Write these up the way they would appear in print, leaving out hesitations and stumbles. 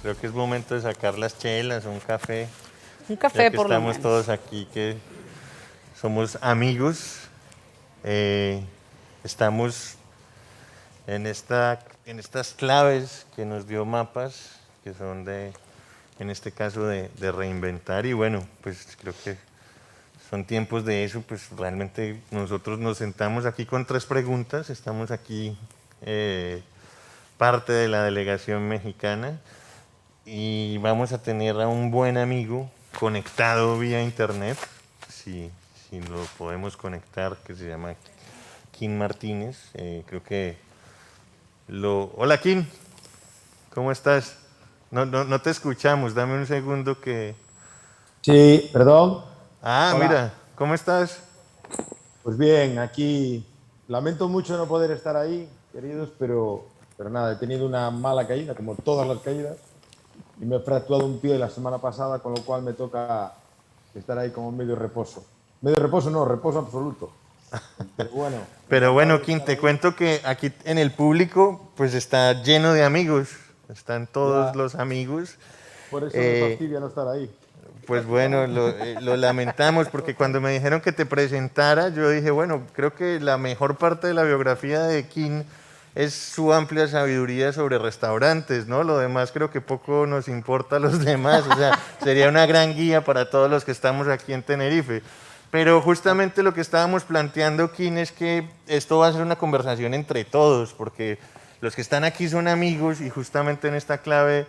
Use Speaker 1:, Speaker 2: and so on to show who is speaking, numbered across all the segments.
Speaker 1: creo que es momento de sacar las chelas o un café.
Speaker 2: Un
Speaker 1: Ya
Speaker 2: café
Speaker 1: que
Speaker 2: por lo
Speaker 1: estamos
Speaker 2: menos.
Speaker 1: todos aquí, que somos amigos. Estamos en estas claves que nos dio Mapas, que son en este caso, de reinventar. Y bueno, pues creo que son tiempos de eso. Pues realmente nosotros nos sentamos aquí con 3 preguntas. Estamos aquí parte de la delegación mexicana y vamos a tener a un buen amigo conectado vía internet, si, si lo podemos conectar, que se llama Kim Martínez. Creo que lo... Hola Kim, ¿cómo estás? No te escuchamos, dame un segundo que...
Speaker 3: Sí, perdón.
Speaker 1: Ah,
Speaker 3: Hola.
Speaker 1: mira, ¿cómo estás?
Speaker 3: Pues bien, aquí lamento mucho no poder estar ahí, queridos, pero nada, he tenido una mala caída, como todas las caídas, y me he fracturado un pie la semana pasada, con lo cual me toca estar ahí como medio reposo. Medio reposo, no, reposo absoluto. Pero bueno,
Speaker 1: Pero
Speaker 3: encantado
Speaker 1: bueno,
Speaker 3: de
Speaker 1: Kim,
Speaker 3: estar
Speaker 1: te
Speaker 3: ahí.
Speaker 1: cuento que aquí en el público pues está lleno de amigos, están todos
Speaker 3: Ya,
Speaker 1: los amigos.
Speaker 3: por eso me
Speaker 1: Eh,
Speaker 3: fastidia no estar ahí.
Speaker 1: Pues bueno, lo lamentamos porque cuando me dijeron que te presentara, yo dije, bueno, creo que la mejor parte de la biografía de Kim es su amplia sabiduría sobre restaurantes, ¿no? Lo demás creo que poco nos importa a los demás, o sea, sería una gran guía para todos los que estamos aquí en Tenerife. Pero justamente lo que estábamos planteando, Kim, es que esto va a ser una conversación entre todos, porque los que están aquí son amigos y justamente en esta clave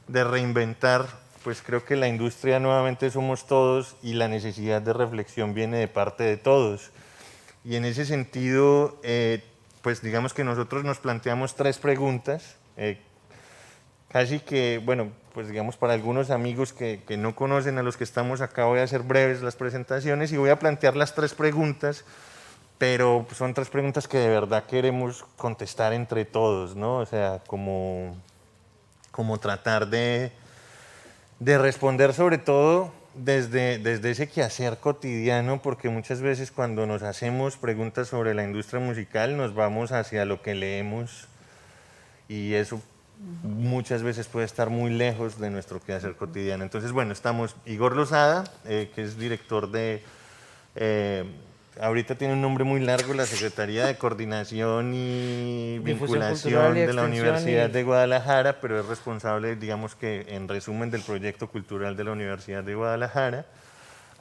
Speaker 1: de reinventar, pues creo que la industria nuevamente somos todos y la necesidad de reflexión viene de parte de todos. Y en ese sentido, pues digamos que nosotros nos planteamos 3 preguntas, casi que, bueno, pues digamos para algunos amigos que no conocen a los que estamos acá, voy a hacer breves las presentaciones y voy a plantear las 3 preguntas, pero son 3 preguntas que de verdad queremos contestar entre todos, ¿no? O sea, como tratar de responder sobre todo desde ese quehacer cotidiano, porque muchas veces cuando nos hacemos preguntas sobre la industria musical nos vamos hacia lo que leemos y eso muchas veces puede estar muy lejos de nuestro quehacer cotidiano. Entonces, bueno, estamos Igor Lozada, que es director de eh, ahorita tiene un nombre muy largo, la Secretaría de Coordinación y
Speaker 2: Difusión cultural y
Speaker 1: Vinculación de la
Speaker 2: extensión
Speaker 1: Universidad
Speaker 2: y...
Speaker 1: de Guadalajara, pero es responsable, digamos que en resumen, del proyecto cultural de la Universidad de Guadalajara.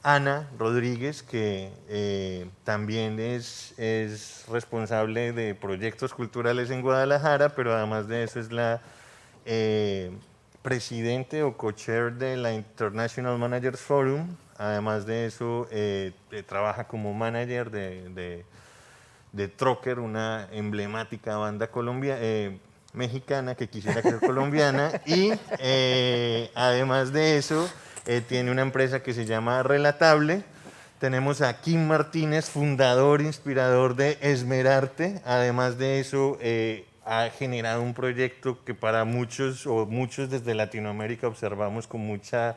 Speaker 1: Ana Rodríguez, que también es responsable de proyectos culturales en Guadalajara, pero además de eso es la eh, presidente o co-chair de la International Managers Forum. Además de eso, trabaja como manager de Trocker, una emblemática banda mexicana que quisiera ser colombiana. Y además de eso, tiene una empresa que se llama Relatable. Tenemos a Kim Martínez, fundador, inspirador de Esmerarte. Además de eso, ha generado un proyecto que para muchos o muchos desde Latinoamérica observamos con mucha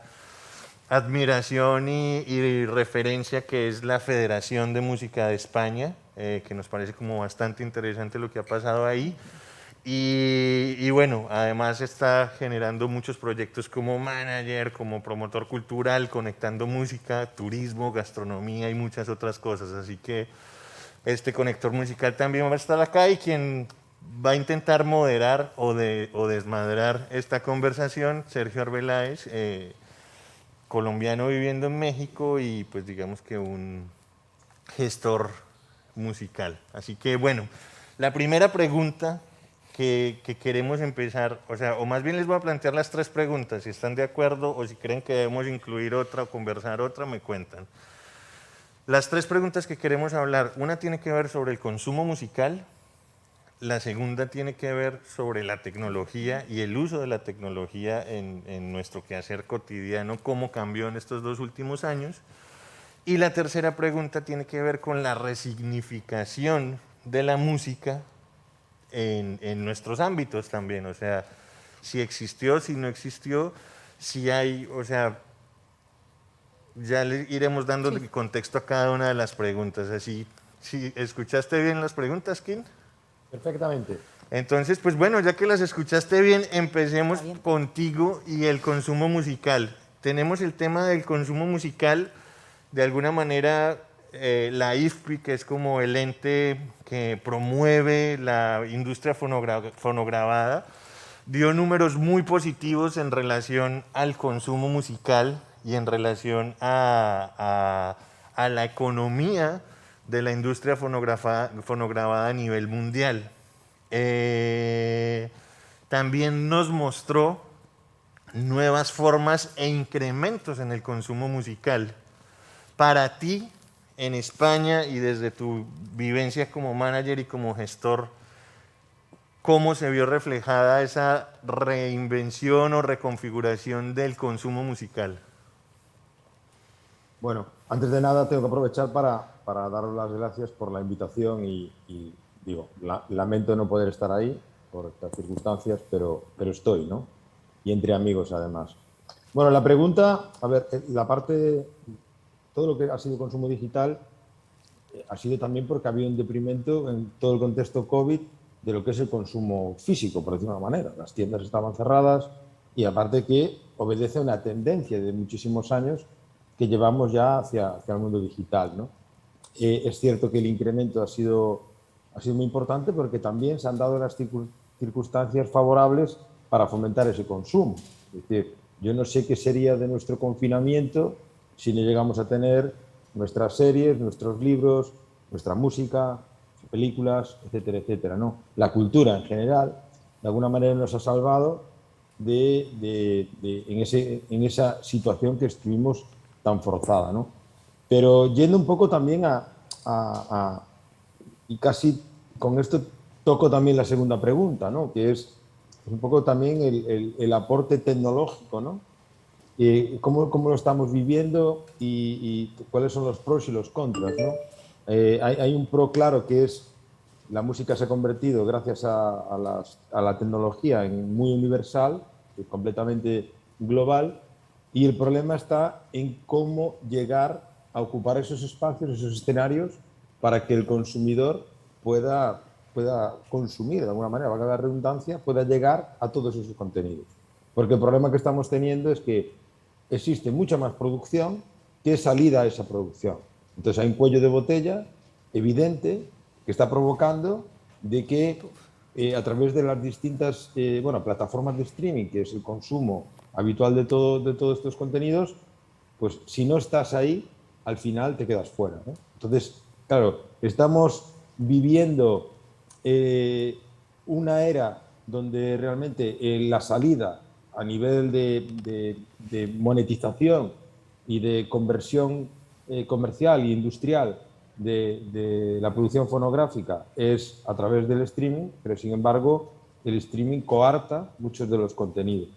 Speaker 1: admiración y referencia, que es la Federación de Música de España, que nos parece como bastante interesante lo que ha pasado ahí. Y bueno, además está generando muchos proyectos como manager, como promotor cultural, conectando música, turismo, gastronomía y muchas otras cosas. Así que este conector musical también va a estar acá y quien va a intentar moderar o desmadrar esta conversación, Sergio Arbeláez, colombiano viviendo en México y pues digamos que un gestor musical. Así que bueno, la primera pregunta que queremos empezar, o sea, o más bien les voy a plantear las 3 preguntas, si están de acuerdo o si creen que debemos incluir otra o conversar otra, me cuentan. Las 3 preguntas que queremos hablar, una tiene que ver sobre el consumo musical, la segunda tiene que ver sobre la tecnología y el uso de la tecnología en nuestro quehacer cotidiano, cómo cambió en estos 2 últimos años. Y la tercera pregunta tiene que ver con la resignificación de la música en nuestros ámbitos también. O sea, si existió, si no existió, si hay, o sea, ya le iremos dando
Speaker 2: Sí.
Speaker 1: el contexto a cada una de las preguntas. Así, si escuchaste bien las preguntas, Kim.
Speaker 3: Perfectamente.
Speaker 1: Entonces, pues bueno, ya que las escuchaste bien, empecemos contigo y el consumo musical. Tenemos el tema del consumo musical, de alguna manera la IFPI, que es como el ente que promueve la industria fonograbada, dio números muy positivos en relación al consumo musical y en relación a la economía de la industria fonograbada a nivel mundial. También nos mostró nuevas formas e incrementos en el consumo musical. Para ti, en España y desde tu vivencia como manager y como gestor, ¿cómo se vio reflejada esa reinvención o reconfiguración del consumo musical?
Speaker 3: Bueno, antes de nada tengo que aprovechar para daros las gracias por la invitación y digo, lamento no poder estar ahí por estas circunstancias, pero estoy, ¿no? Y entre amigos, además. Bueno, la pregunta, a ver, la parte, todo lo que ha sido consumo digital ha sido también porque había un deprimento en todo el contexto COVID de lo que es el consumo físico, por decirlo de una manera. Las tiendas estaban cerradas y aparte que obedece a una tendencia de muchísimos años que llevamos ya hacia el mundo digital, ¿no? Es cierto que el incremento ha sido muy importante porque también se han dado las circunstancias favorables para fomentar ese consumo. Es decir, yo no sé qué sería de nuestro confinamiento si no llegamos a tener nuestras series, nuestros libros, nuestra música, películas, etcétera, etcétera, ¿no? La cultura en general, de alguna manera nos ha salvado en esa situación que estuvimos tan forzada, ¿no? Pero yendo un poco también y casi con esto toco también la segunda pregunta, ¿no? Que es un poco también el aporte tecnológico, ¿no? ¿Cómo lo estamos viviendo y cuáles son los pros y los contras, ¿no? Hay un pro claro que es la música se ha convertido, gracias a la tecnología, en muy universal, completamente global, y el problema está en cómo llegar a ocupar esos espacios, esos escenarios, para que el consumidor pueda consumir de alguna manera, valga la redundancia, pueda llegar a todos esos contenidos. Porque el problema que estamos teniendo es que existe mucha más producción que salida a esa producción. Entonces hay un cuello de botella evidente que está provocando de que a través de las distintas plataformas de streaming, que es el consumo habitual de todos estos contenidos, pues si no estás ahí, al final te quedas fuera, ¿no? Entonces, claro, estamos viviendo una era donde realmente la salida a nivel de monetización y de conversión comercial e industrial de la producción fonográfica es a través del streaming, pero sin embargo el streaming coarta muchos de los contenidos.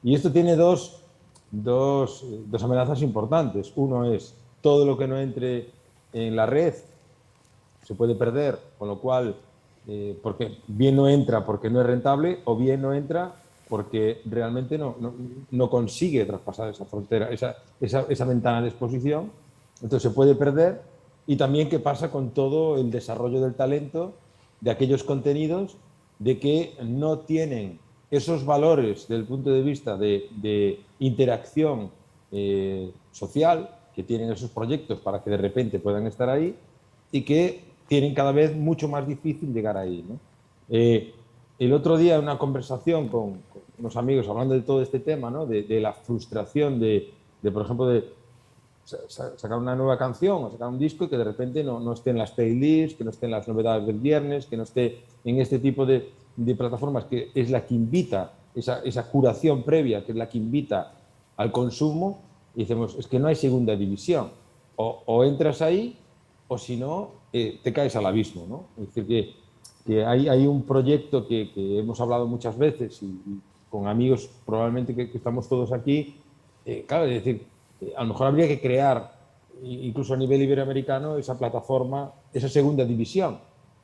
Speaker 3: Y esto tiene dos amenazas importantes. Uno es todo lo que no entre en la red se puede perder, con lo cual, porque bien no entra porque no es rentable, o bien no entra porque realmente no consigue traspasar esa frontera, esa ventana de exposición. Entonces se puede perder. Y también qué pasa con todo el desarrollo del talento de aquellos contenidos de que no tienen esos valores desde el punto de vista de interacción social que tienen esos proyectos para que de repente puedan estar ahí y que tienen cada vez mucho más difícil llegar ahí, ¿no? El otro día en una conversación con unos amigos hablando de todo este tema, ¿no? de la frustración por ejemplo, de sacar una nueva canción o sacar un disco y que de repente no esté en las playlists, que no esté en las novedades del viernes, que no esté en este tipo de plataformas que es la que invita, esa curación previa, que es la que invita al consumo, y decimos, es que no hay segunda división. O entras ahí o si no, te caes al abismo, ¿no? Es decir, que hay un proyecto que hemos hablado muchas veces y con amigos probablemente que estamos todos aquí, claro, es decir, a lo mejor habría que crear, incluso a nivel iberoamericano, esa plataforma, esa segunda división,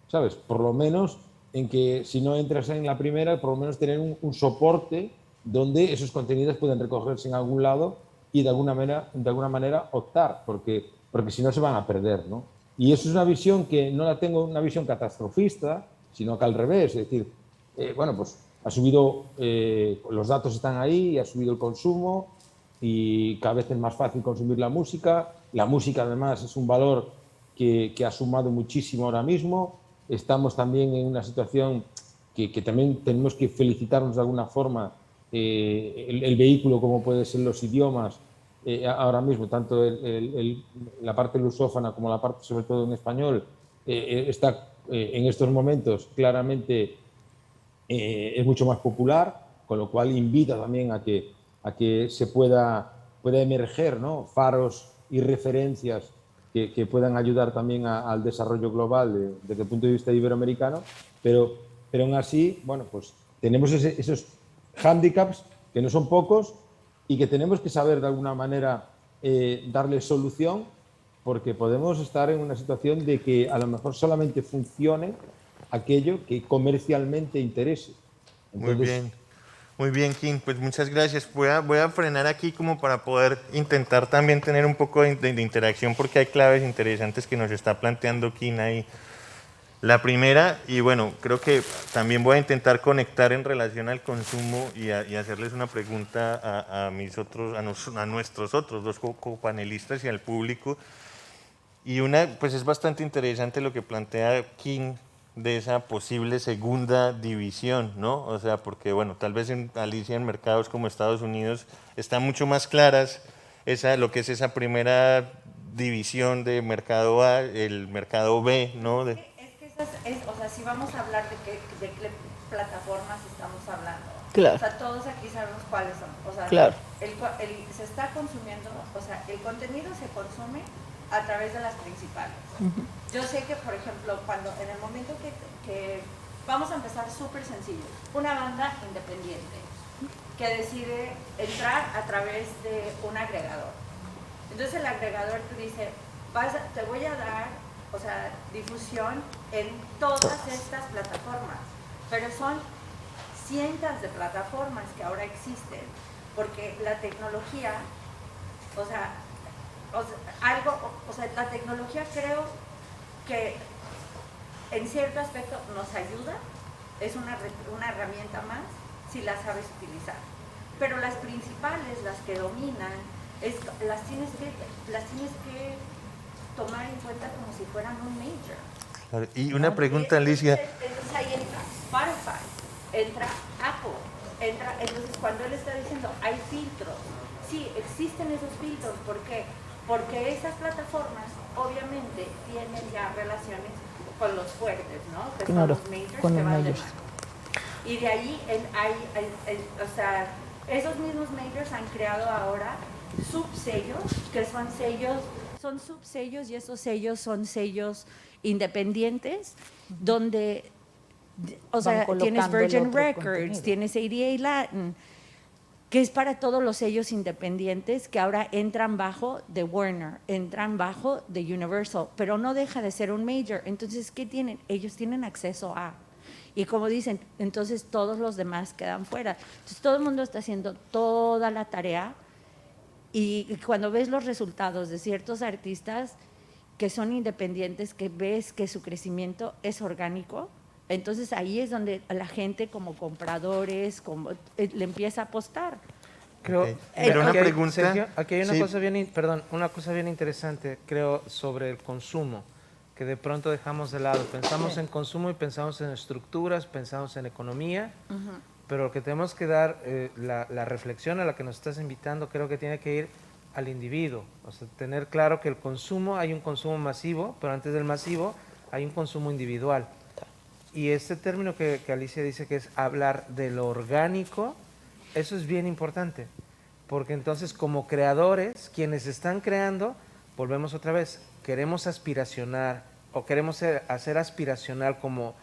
Speaker 3: ¿sabes? Por lo menos en que si no entras en la primera, por lo menos tener un soporte donde esos contenidos pueden recogerse en algún lado y de alguna manera optar, porque si no se van a perder, ¿no? Y eso es una visión que no la tengo una visión catastrofista, sino que al revés, es decir, bueno, pues ha subido, los datos están ahí, ha subido el consumo y cada vez es más fácil consumir la música. La música además es un valor que ha sumado muchísimo ahora mismo. Estamos también en una situación que también tenemos que felicitarnos de alguna forma, el vehículo como puede ser los idiomas, ahora mismo, tanto la parte lusófona como la parte sobre todo en español, está en estos momentos claramente es mucho más popular, con lo cual invita también a que se pueda emerger, ¿no?, faros y referencias que puedan ayudar también al desarrollo global desde el punto de vista iberoamericano, pero aún así, bueno, pues tenemos esos hándicaps que no son pocos y que tenemos que saber de alguna manera darle solución, porque podemos estar en una situación de que a lo mejor solamente funcione aquello que comercialmente interese.
Speaker 1: Muy
Speaker 3: Entonces,
Speaker 1: bien. Muy bien, Kim, pues muchas gracias. Voy a frenar aquí como para poder intentar también tener un poco de interacción porque hay claves interesantes que nos está planteando Kim ahí. La primera, y bueno, creo que también voy a intentar conectar en relación al consumo y hacerles una pregunta a nuestros otros dos copanelistas y al público. Y una, pues es bastante interesante lo que plantea King de esa posible segunda división, ¿no? O sea, porque bueno, tal vez en Alicia en mercados como Estados Unidos están mucho más claras lo que es esa primera división de mercado A, el mercado B, ¿no?
Speaker 2: Es que o sea, si vamos a hablar de qué plataformas estamos hablando,
Speaker 4: Claro.
Speaker 2: o sea, todos aquí sabemos cuáles son, o sea,
Speaker 4: Claro.
Speaker 2: se está consumiendo, o sea, el contenido se consume a través de las principales. Yo sé que, por ejemplo, en el momento que vamos a empezar súper sencillo, una banda independiente que decide entrar a través de un agregador. Entonces el agregador te dice, te voy a dar, o sea, difusión en todas estas plataformas, pero son cientos de plataformas que ahora existen, porque la tecnología, la tecnología creo que en cierto aspecto nos ayuda, es una herramienta más si la sabes utilizar. Pero las principales, las que dominan, las tienes que tomar en cuenta como si fueran un major.
Speaker 1: Y una pregunta, Alicia.
Speaker 2: Entonces ahí entra Spotify, entra Apple, entonces cuando él está diciendo hay filtros, sí, existen esos filtros, ¿por qué? Porque esas plataformas obviamente tienen ya relaciones con los fuertes, ¿no? Que
Speaker 4: claro,
Speaker 2: son los majors
Speaker 4: con
Speaker 2: que
Speaker 4: los
Speaker 2: van de
Speaker 4: majors.
Speaker 2: mano. Y de ahí o sea, esos mismos majors han creado ahora subsellos, que son subsellos, y esos sellos son sellos independientes, donde, o sea, tienes
Speaker 4: colocando el
Speaker 2: Virgin
Speaker 4: otro
Speaker 2: Records,
Speaker 4: contenido.
Speaker 2: tienes ADA Latin, que es para todos los sellos independientes que ahora entran bajo de Warner, entran bajo de Universal, pero no deja de ser un major. Entonces, ¿qué tienen? Ellos tienen acceso a. Y como dicen, entonces todos los demás quedan fuera. Entonces todo el mundo está haciendo toda la tarea y cuando ves los resultados de ciertos artistas que son independientes, que ves que su crecimiento es orgánico, entonces ahí es donde la gente como compradores le empieza a apostar.
Speaker 5: Creo,
Speaker 1: Ok. Pero una
Speaker 5: aquí hay,
Speaker 1: pregunta,
Speaker 5: Sergio, aquí hay una
Speaker 1: sí.
Speaker 5: cosa una cosa bien interesante, creo, sobre el consumo, que de pronto dejamos de lado. Pensamos en consumo y pensamos en estructuras, pensamos en economía, pero lo que tenemos que dar, la reflexión a la que nos estás invitando, creo que tiene que ir al individuo. O sea, tener claro que el consumo, hay un consumo masivo, pero antes del masivo hay un consumo individual. Y este término que Alicia dice que es hablar de lo orgánico, eso es bien importante, porque entonces como creadores, quienes están creando, volvemos otra vez, queremos aspiracionar o queremos hacer aspiracional como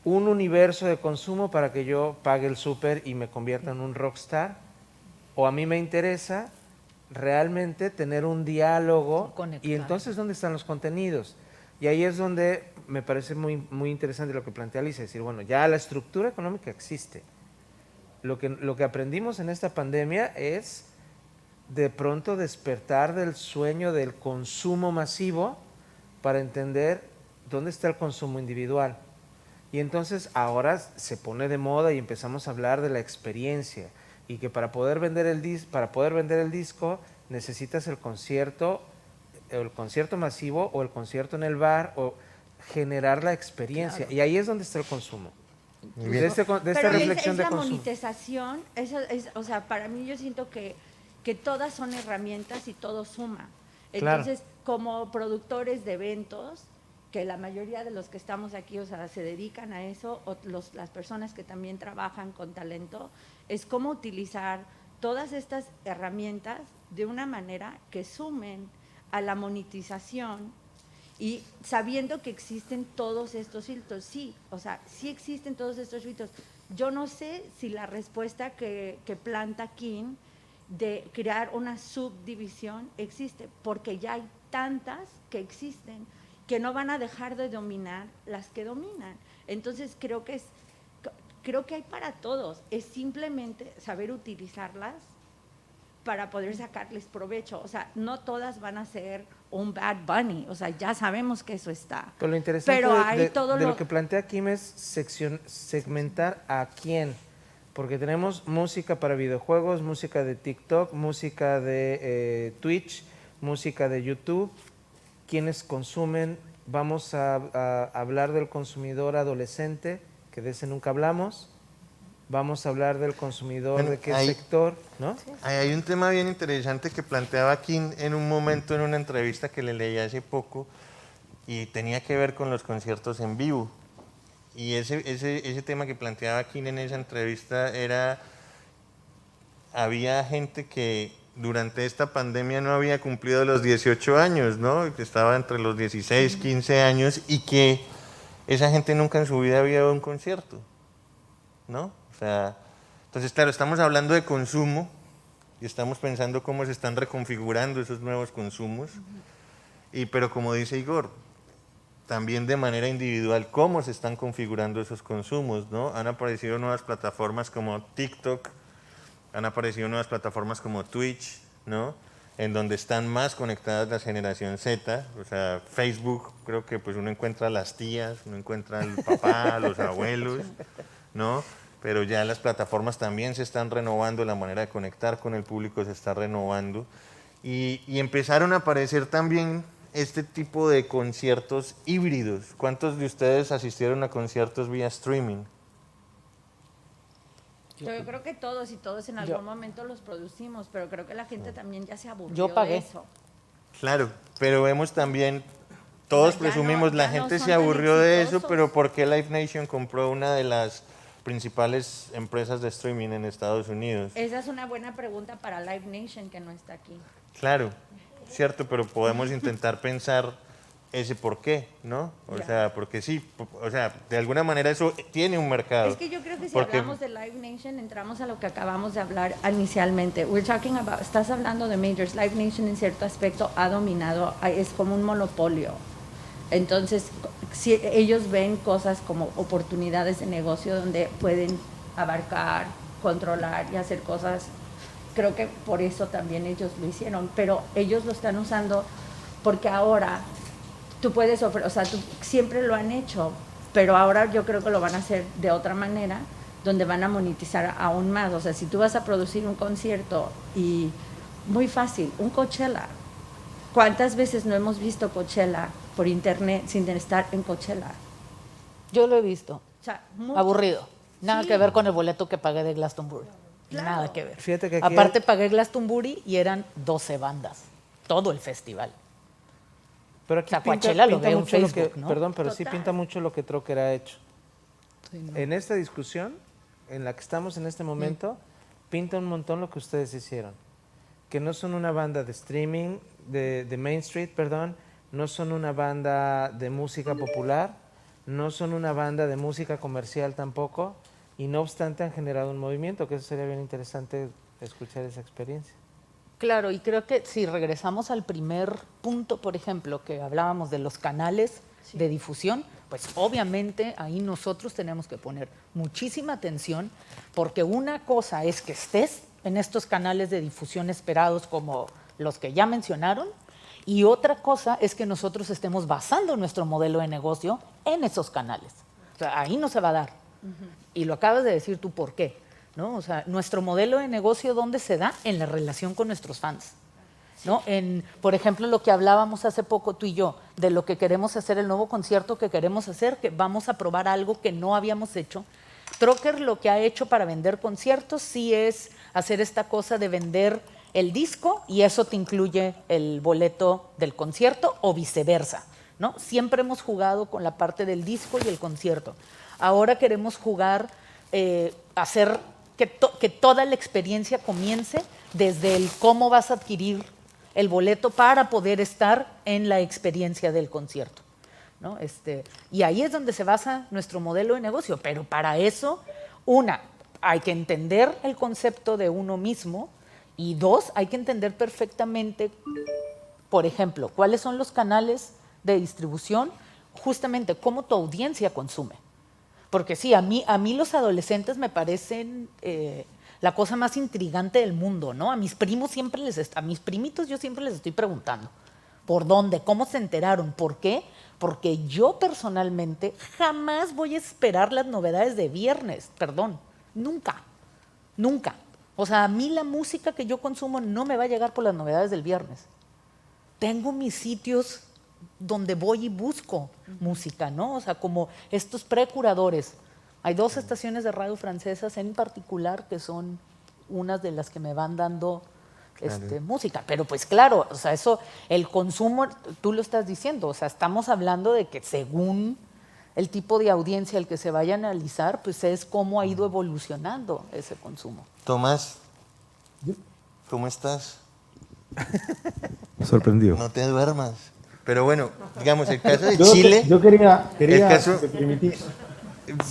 Speaker 5: un universo de consumo para que yo pague el súper y me convierta en un rockstar, o a mí me interesa realmente tener un diálogo.
Speaker 4: Conectar.
Speaker 5: Y entonces, ¿dónde están los contenidos? Y ahí es donde me parece muy, muy interesante lo que plantea Alicia, decir, bueno, ya la estructura económica existe. Lo que aprendimos en esta pandemia es de pronto despertar del sueño del consumo masivo para entender dónde está el consumo individual. Y entonces ahora se pone de moda y empezamos a hablar de la experiencia y que para poder vender el disco necesitas el concierto masivo o el concierto en el bar o generar la experiencia. Y ahí es donde está el consumo. De esta
Speaker 2: Pero
Speaker 5: reflexión
Speaker 2: es
Speaker 5: de
Speaker 2: la
Speaker 5: consumo.
Speaker 2: monetización, o sea, para mí yo siento que todas son herramientas y todo suma.
Speaker 5: Claro.
Speaker 2: Entonces, como productores de eventos, que la mayoría de los que estamos aquí, o sea, se dedican a eso, o las personas que también trabajan con talento, es cómo utilizar todas estas herramientas de una manera que sumen a la monetización y sabiendo que existen todos estos filtros. Sí, o sea, sí existen todos estos filtros. Yo no sé si la respuesta que planta King de crear una subdivisión existe, porque ya hay tantas que existen que no van a dejar de dominar las que dominan. Entonces creo que hay para todos, es simplemente saber utilizarlas para poder sacarles provecho. O sea, no todas van a ser un Bad Bunny, o sea, ya sabemos que eso está.
Speaker 5: Pero lo interesante
Speaker 2: Pero hay todo
Speaker 5: de lo que plantea Kim es segmentar a quién. Porque tenemos música para videojuegos, música de TikTok, música de Twitch, música de YouTube. Quienes consumen, vamos a hablar del consumidor adolescente, que de ese nunca hablamos. Vamos a hablar del consumidor
Speaker 1: Bueno,
Speaker 5: de qué
Speaker 1: ahí-
Speaker 5: sector, ¿no?
Speaker 1: Hay un tema bien interesante que planteaba King en un momento en una entrevista que le leí hace poco y tenía que ver con los conciertos en vivo. Y ese tema que planteaba King en esa entrevista era, había gente que durante esta pandemia no había cumplido los 18 años, ¿no? Que estaba entre los 16, 15 años y que esa gente nunca en su vida había ido a un concierto, ¿no? O sea, entonces, claro, estamos hablando de consumo y estamos pensando cómo se están reconfigurando esos nuevos consumos, pero como dice Igor, también de manera individual cómo se están configurando esos consumos, ¿no? Han aparecido nuevas plataformas como TikTok, han aparecido nuevas plataformas como Twitch, ¿no? En donde están más conectadas la generación Z, o sea, Facebook, creo que pues uno encuentra a las tías, uno encuentra al papá, a los abuelos, ¿no? Pero ya las plataformas también se están renovando, la manera de conectar con el público se está renovando y empezaron a aparecer también este tipo de conciertos híbridos. ¿Cuántos de ustedes asistieron a conciertos vía streaming?
Speaker 2: Yo creo que todos y todos en algún momento los producimos, pero creo que la gente también ya se aburrió
Speaker 4: Yo pagué.
Speaker 2: de eso.
Speaker 1: Claro, pero vemos también, todos
Speaker 2: Ya
Speaker 1: presumimos,
Speaker 2: no-
Speaker 1: la
Speaker 2: ya no
Speaker 1: gente
Speaker 2: son
Speaker 1: se
Speaker 2: tan
Speaker 1: aburrió de eso,
Speaker 2: exitosos.
Speaker 1: pero ¿por qué Live Nation compró una de las principales empresas de streaming en Estados Unidos?
Speaker 2: Esa es una buena pregunta para Live Nation, que no está aquí.
Speaker 1: Claro, cierto, pero podemos intentar pensar ese por qué, ¿no? O
Speaker 2: Ya.
Speaker 1: sea, porque sí, o sea, de alguna manera eso tiene un mercado.
Speaker 2: Es que yo creo que si
Speaker 1: Porque-
Speaker 2: hablamos de Live Nation, entramos a lo que acabamos de hablar inicialmente. Estás hablando de majors. Live Nation en cierto aspecto ha dominado, es como un monopolio. Entonces, si ellos ven cosas como oportunidades de negocio donde pueden abarcar, controlar y hacer cosas, creo que por eso también ellos lo hicieron, pero ellos lo están usando porque ahora tú puedes ofrecer, o sea, siempre lo han hecho, pero ahora yo creo que lo van a hacer de otra manera, donde van a monetizar aún más. O sea, si tú vas a producir un concierto y muy fácil, un Coachella. ¿Cuántas veces no hemos visto Coachella por internet sin estar en Coachella?
Speaker 4: Yo lo he visto.
Speaker 2: O sea, muchos.
Speaker 4: Aburrido. Nada
Speaker 2: Sí.
Speaker 4: que ver con el boleto que pagué de Glastonbury.
Speaker 2: Claro.
Speaker 4: Nada que ver.
Speaker 5: Fíjate que aquí
Speaker 4: Aparte pagué Glastonbury y eran 12 bandas. Todo el festival.
Speaker 5: Pero aquí
Speaker 4: O sea, Coachella lo veo en
Speaker 5: mucho lo
Speaker 4: Facebook,
Speaker 5: que,
Speaker 4: ¿no?
Speaker 5: perdón, pero sí
Speaker 2: Total.
Speaker 5: pinta mucho lo que Trocker ha hecho.
Speaker 4: Sí, no.
Speaker 5: En esta discusión, en la que estamos en este momento, pinta un montón lo que ustedes hicieron. Que no son una banda de streaming, de Main Street, perdón, no son una banda de música popular, no son una banda de música comercial tampoco, y no obstante han generado un movimiento, que eso sería bien interesante escuchar esa experiencia.
Speaker 4: Claro, y creo que si regresamos al primer punto, por ejemplo, que hablábamos de los canales de difusión, pues obviamente ahí nosotros tenemos que poner muchísima atención, porque una cosa es que estés en estos canales de difusión esperados como los que ya mencionaron, y otra cosa es que nosotros estemos basando nuestro modelo de negocio en esos canales. O sea, ahí no se va a dar. Y lo acabas de decir tú, ¿por qué? ¿No? O sea, nuestro modelo de negocio, ¿dónde se da? En la relación con nuestros fans. ¿No? Por ejemplo, lo que hablábamos hace poco tú y yo, de lo que queremos hacer, el nuevo concierto que queremos hacer, que vamos a probar algo que no habíamos hecho. Trocker lo que ha hecho para vender conciertos sí es hacer esta cosa de vender el disco y eso te incluye el boleto del concierto o viceversa, ¿no? Siempre hemos jugado con la parte del disco y el concierto. Ahora queremos jugar, hacer que toda la experiencia comience desde el cómo vas a adquirir el boleto para poder estar en la experiencia del concierto, ¿no? Y ahí es donde se basa nuestro modelo de negocio, pero para eso, hay que entender el concepto de uno mismo y dos, hay que entender perfectamente, por ejemplo, cuáles son los canales de distribución, justamente cómo tu audiencia consume. Porque sí, a mí los adolescentes me parecen la cosa más intrigante del mundo, ¿no? A mis primitos yo siempre les estoy preguntando, ¿por dónde? ¿Cómo se enteraron? ¿Por qué? Porque yo personalmente jamás voy a esperar las novedades de viernes, perdón, nunca. O sea, a mí la música que yo consumo no me va a llegar por las novedades del viernes. Tengo mis sitios donde voy y busco música, ¿no? O sea, como estos precuradores. Hay 2 estaciones de radio francesas en particular que son unas de las que me van dando música. Pero pues claro, o sea, eso, el consumo, tú lo estás diciendo, o sea, estamos hablando de que según el tipo de audiencia al que se vaya a analizar, pues es cómo ha ido evolucionando ese consumo.
Speaker 1: Tomás, ¿cómo estás?
Speaker 6: Sorprendido.
Speaker 1: No te duermas. Pero bueno, digamos, el caso de
Speaker 3: Yo
Speaker 1: Chile...
Speaker 3: quería
Speaker 1: el caso-
Speaker 3: si me permitís.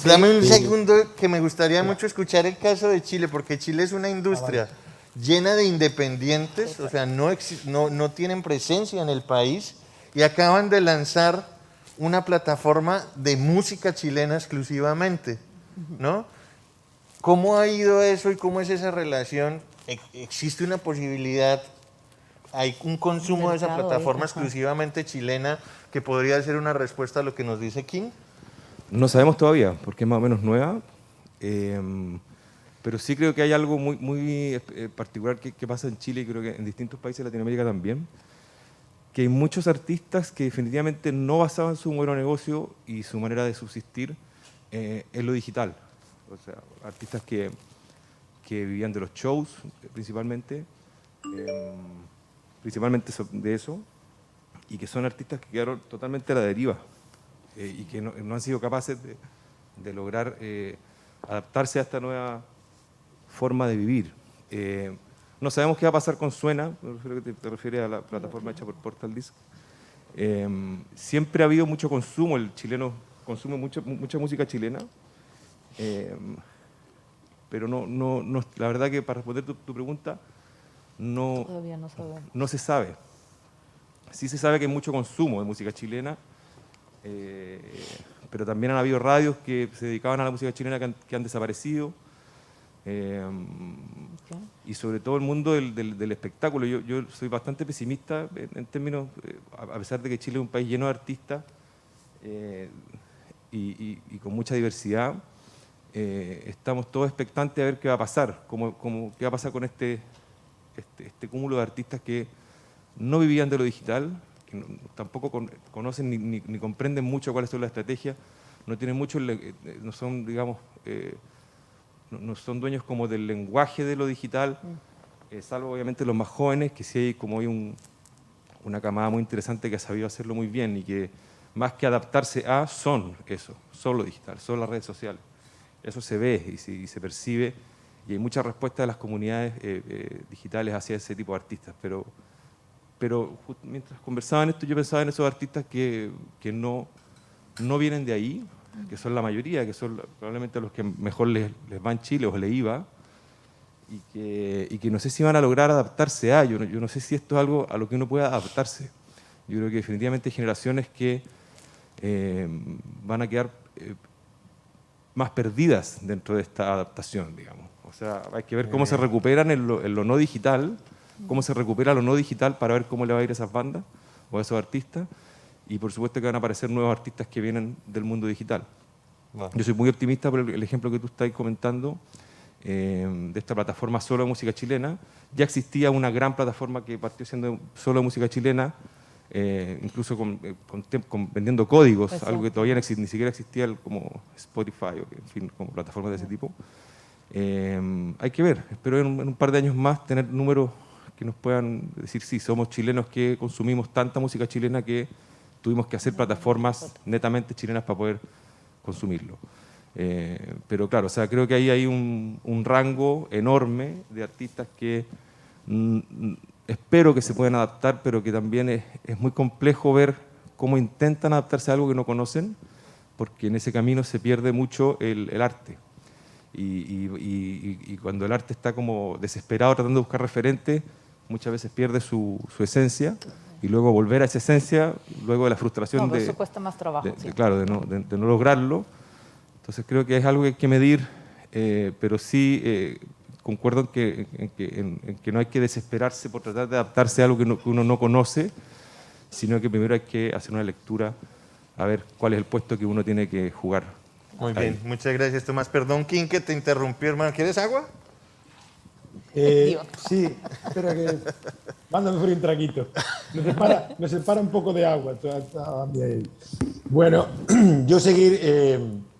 Speaker 1: Dame un segundo que me gustaría mucho escuchar el caso de Chile, porque Chile es una industria llena de independientes, o sea, no tienen presencia en el país y acaban de lanzar una plataforma de música chilena exclusivamente, ¿no? ¿Cómo ha ido eso y cómo es esa relación? ¿Existe una posibilidad? ¿Hay un consumo de esa
Speaker 4: Mercado,
Speaker 1: plataforma
Speaker 4: ajá.
Speaker 1: exclusivamente chilena que podría ser una respuesta a lo que nos dice King?
Speaker 6: No sabemos todavía, porque es más o menos nueva, pero sí creo que hay algo muy particular que pasa en Chile y creo que en distintos países de Latinoamérica también, que hay muchos artistas que definitivamente no basaban su modelo de negocio y su manera de subsistir en lo digital. O sea, artistas que vivían de los shows principalmente de eso, y que son artistas que quedaron totalmente a la deriva y que no han sido capaces de lograr adaptarse a esta nueva forma de vivir. No sabemos qué va a pasar con Suena, te refieres a la plataforma hecha por Portal Disc. Siempre ha habido mucho consumo, el chileno consume mucha música chilena, pero la verdad que para responder tu pregunta,
Speaker 4: Todavía no sabemos.
Speaker 6: no se sabe. Sí se sabe que hay mucho consumo de música chilena, pero también han habido radios que se dedicaban a la música chilena que han desaparecido. Y sobre todo el mundo del espectáculo. Yo soy bastante pesimista en términos, a pesar de que Chile es un país lleno de artistas y con mucha diversidad, estamos todos expectantes a ver qué va a pasar, qué va a pasar con este cúmulo de artistas que no vivían de lo digital, que tampoco conocen ni comprenden mucho cuáles son las estrategias, no tienen mucho, no son, digamos, no son dueños como del lenguaje de lo digital, salvo obviamente los más jóvenes, que sí hay como hay una camada muy interesante que ha sabido hacerlo muy bien y que más que adaptarse son lo digital, son las redes sociales. Eso se ve y se percibe y hay mucha respuesta de las comunidades digitales hacia ese tipo de artistas, pero mientras conversaban esto yo pensaba en esos artistas que no vienen de ahí, que son la mayoría, que son probablemente los que mejor les va en Chile o les iba, y que no sé si van a lograr adaptarse yo no sé si esto es algo a lo que uno pueda adaptarse. Yo creo que definitivamente hay generaciones que van a quedar más perdidas dentro de esta adaptación, digamos. O sea, hay que ver cómo se recuperan en lo no digital, cómo se recupera lo no digital para ver cómo le va a ir a esas bandas o a esos artistas. Y por supuesto que van a aparecer nuevos artistas que vienen del mundo digital.
Speaker 1: Va.
Speaker 6: Yo soy muy optimista por el ejemplo que tú estás comentando, de esta plataforma solo de música chilena. Ya existía una gran plataforma que partió siendo solo de música chilena, incluso vendiendo códigos,
Speaker 4: Exacto.
Speaker 6: algo que todavía ni siquiera existía como Spotify o en fin, como plataformas de ese tipo. Hay que ver, espero en un par de años más tener números que nos puedan decir sí, somos chilenos que consumimos tanta música chilena que tuvimos que hacer plataformas netamente chilenas para poder consumirlo. Pero claro, o sea, creo que ahí hay un rango enorme de artistas que espero que se puedan adaptar, pero que también es muy complejo ver cómo intentan adaptarse a algo que no conocen, porque en ese camino se pierde mucho el arte. Y cuando el arte está como desesperado tratando de buscar referentes, muchas veces pierde su esencia, y luego volver a esa esencia, luego de la frustración
Speaker 4: No, pero
Speaker 6: de,
Speaker 4: eso cuesta más trabajo.
Speaker 6: de-
Speaker 4: sí.
Speaker 6: de- claro, de no lograrlo. Entonces creo que es algo que hay que medir, pero sí concuerdo en que no hay que desesperarse por tratar de adaptarse a algo que uno no conoce, sino que primero hay que hacer una lectura a ver cuál es el puesto que uno tiene que jugar.
Speaker 1: Muy
Speaker 6: Ahí.
Speaker 1: bien, muchas gracias, Tomás. Perdón, King, que te interrumpí, hermano. ¿Quieres agua?
Speaker 3: Sí, espera que... Mándame por un traguito. Nos separa un poco de agua. Bueno, yo seguir...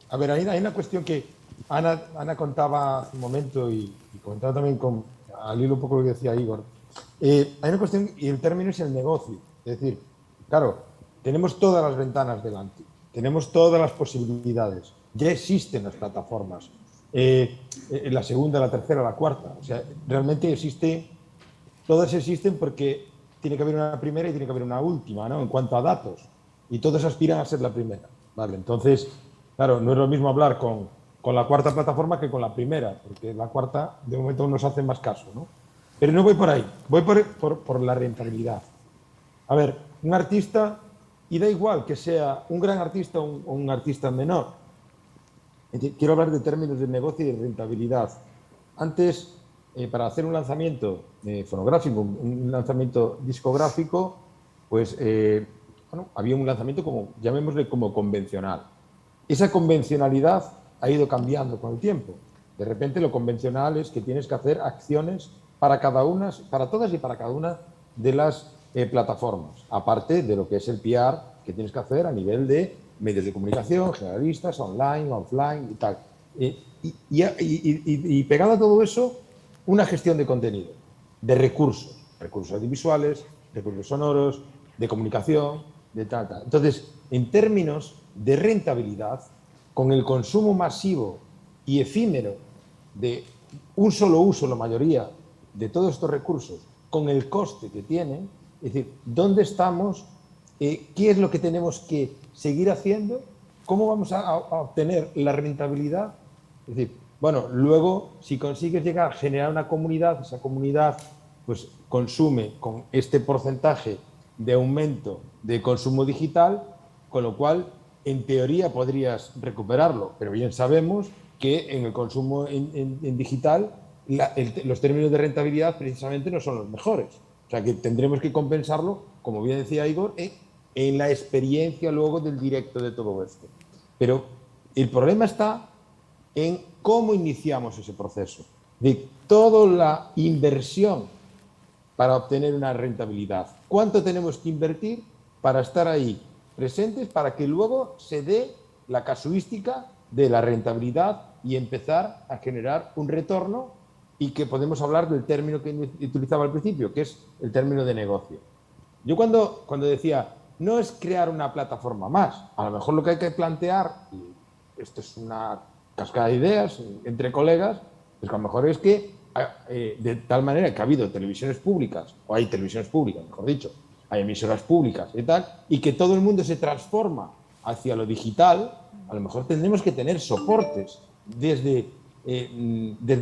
Speaker 3: a ver, hay una cuestión que Ana contaba hace un momento y comentaba también al hilo un poco lo que decía Igor. Hay una cuestión y el término es el negocio. Es decir, claro, tenemos todas las ventanas delante, tenemos todas las posibilidades, ya existen las plataformas. La segunda, la tercera, la cuarta. O sea, realmente todas existen porque tiene que haber una primera y tiene que haber una última, ¿no? En cuanto a datos. Y todos aspiran a ser la primera. ¿Vale? Entonces, claro, no es lo mismo hablar con la cuarta plataforma que con la primera, porque la cuarta de momento nos hace más caso, ¿no? Pero no voy por ahí, voy por la rentabilidad. A ver, un artista, y da igual que sea un gran artista o un artista menor. Quiero hablar de términos de negocio y de rentabilidad. Antes, para hacer un lanzamiento fonográfico, un lanzamiento discográfico, pues había un lanzamiento llamémosle como convencional. Esa convencionalidad ha ido cambiando con el tiempo. De repente lo convencional es que tienes que hacer acciones para todas y para cada una de las plataformas, aparte de lo que es el PR que tienes que hacer a nivel de medios de comunicación, generalistas, online, offline y tal. Y pegado a todo eso, una gestión de contenido, de recursos audiovisuales, recursos sonoros, de comunicación, de tal. Entonces, en términos de rentabilidad, con el consumo masivo y efímero de un solo uso, la mayoría de todos estos recursos, con el coste que tienen, es decir, ¿dónde estamos? ¿Qué es lo que tenemos que seguir haciendo? ¿Cómo vamos a obtener la rentabilidad? Es decir, bueno, luego, si consigues llegar a generar una comunidad, esa comunidad pues consume con este porcentaje de aumento de consumo digital, con lo cual, en teoría, podrías recuperarlo, pero bien sabemos que en el consumo en digital los términos de rentabilidad precisamente no son los mejores. O sea que tendremos que compensarlo, como bien decía Igor, en la experiencia luego del directo de todo esto. Pero el problema está en cómo iniciamos ese proceso, de toda la inversión para obtener una rentabilidad. ¿Cuánto tenemos que invertir para estar ahí presentes para que luego se dé la casuística de la rentabilidad y empezar a generar un retorno y que podemos hablar del término que utilizaba al principio, que es el término de negocio? Yo cuando decía, no es crear una plataforma más, a lo mejor lo que hay que plantear, y esto es una cascada de ideas entre colegas, pues que a lo mejor es que de tal manera que ha habido televisiones públicas, o hay televisiones públicas, mejor dicho, hay emisoras públicas y tal, y que todo el mundo se transforma hacia lo digital, a lo mejor tendremos que tener soportes desde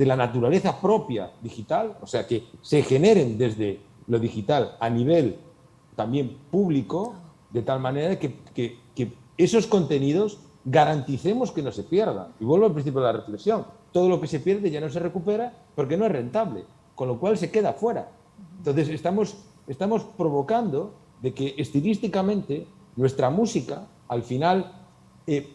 Speaker 3: la naturaleza propia digital, o sea, que se generen desde lo digital a nivel también público, de tal manera que esos contenidos garanticemos que no se pierdan. Y vuelvo al principio de la reflexión, todo lo que se pierde ya no se recupera porque no es rentable, con lo cual se queda fuera. Entonces estamos provocando de que estilísticamente nuestra música al final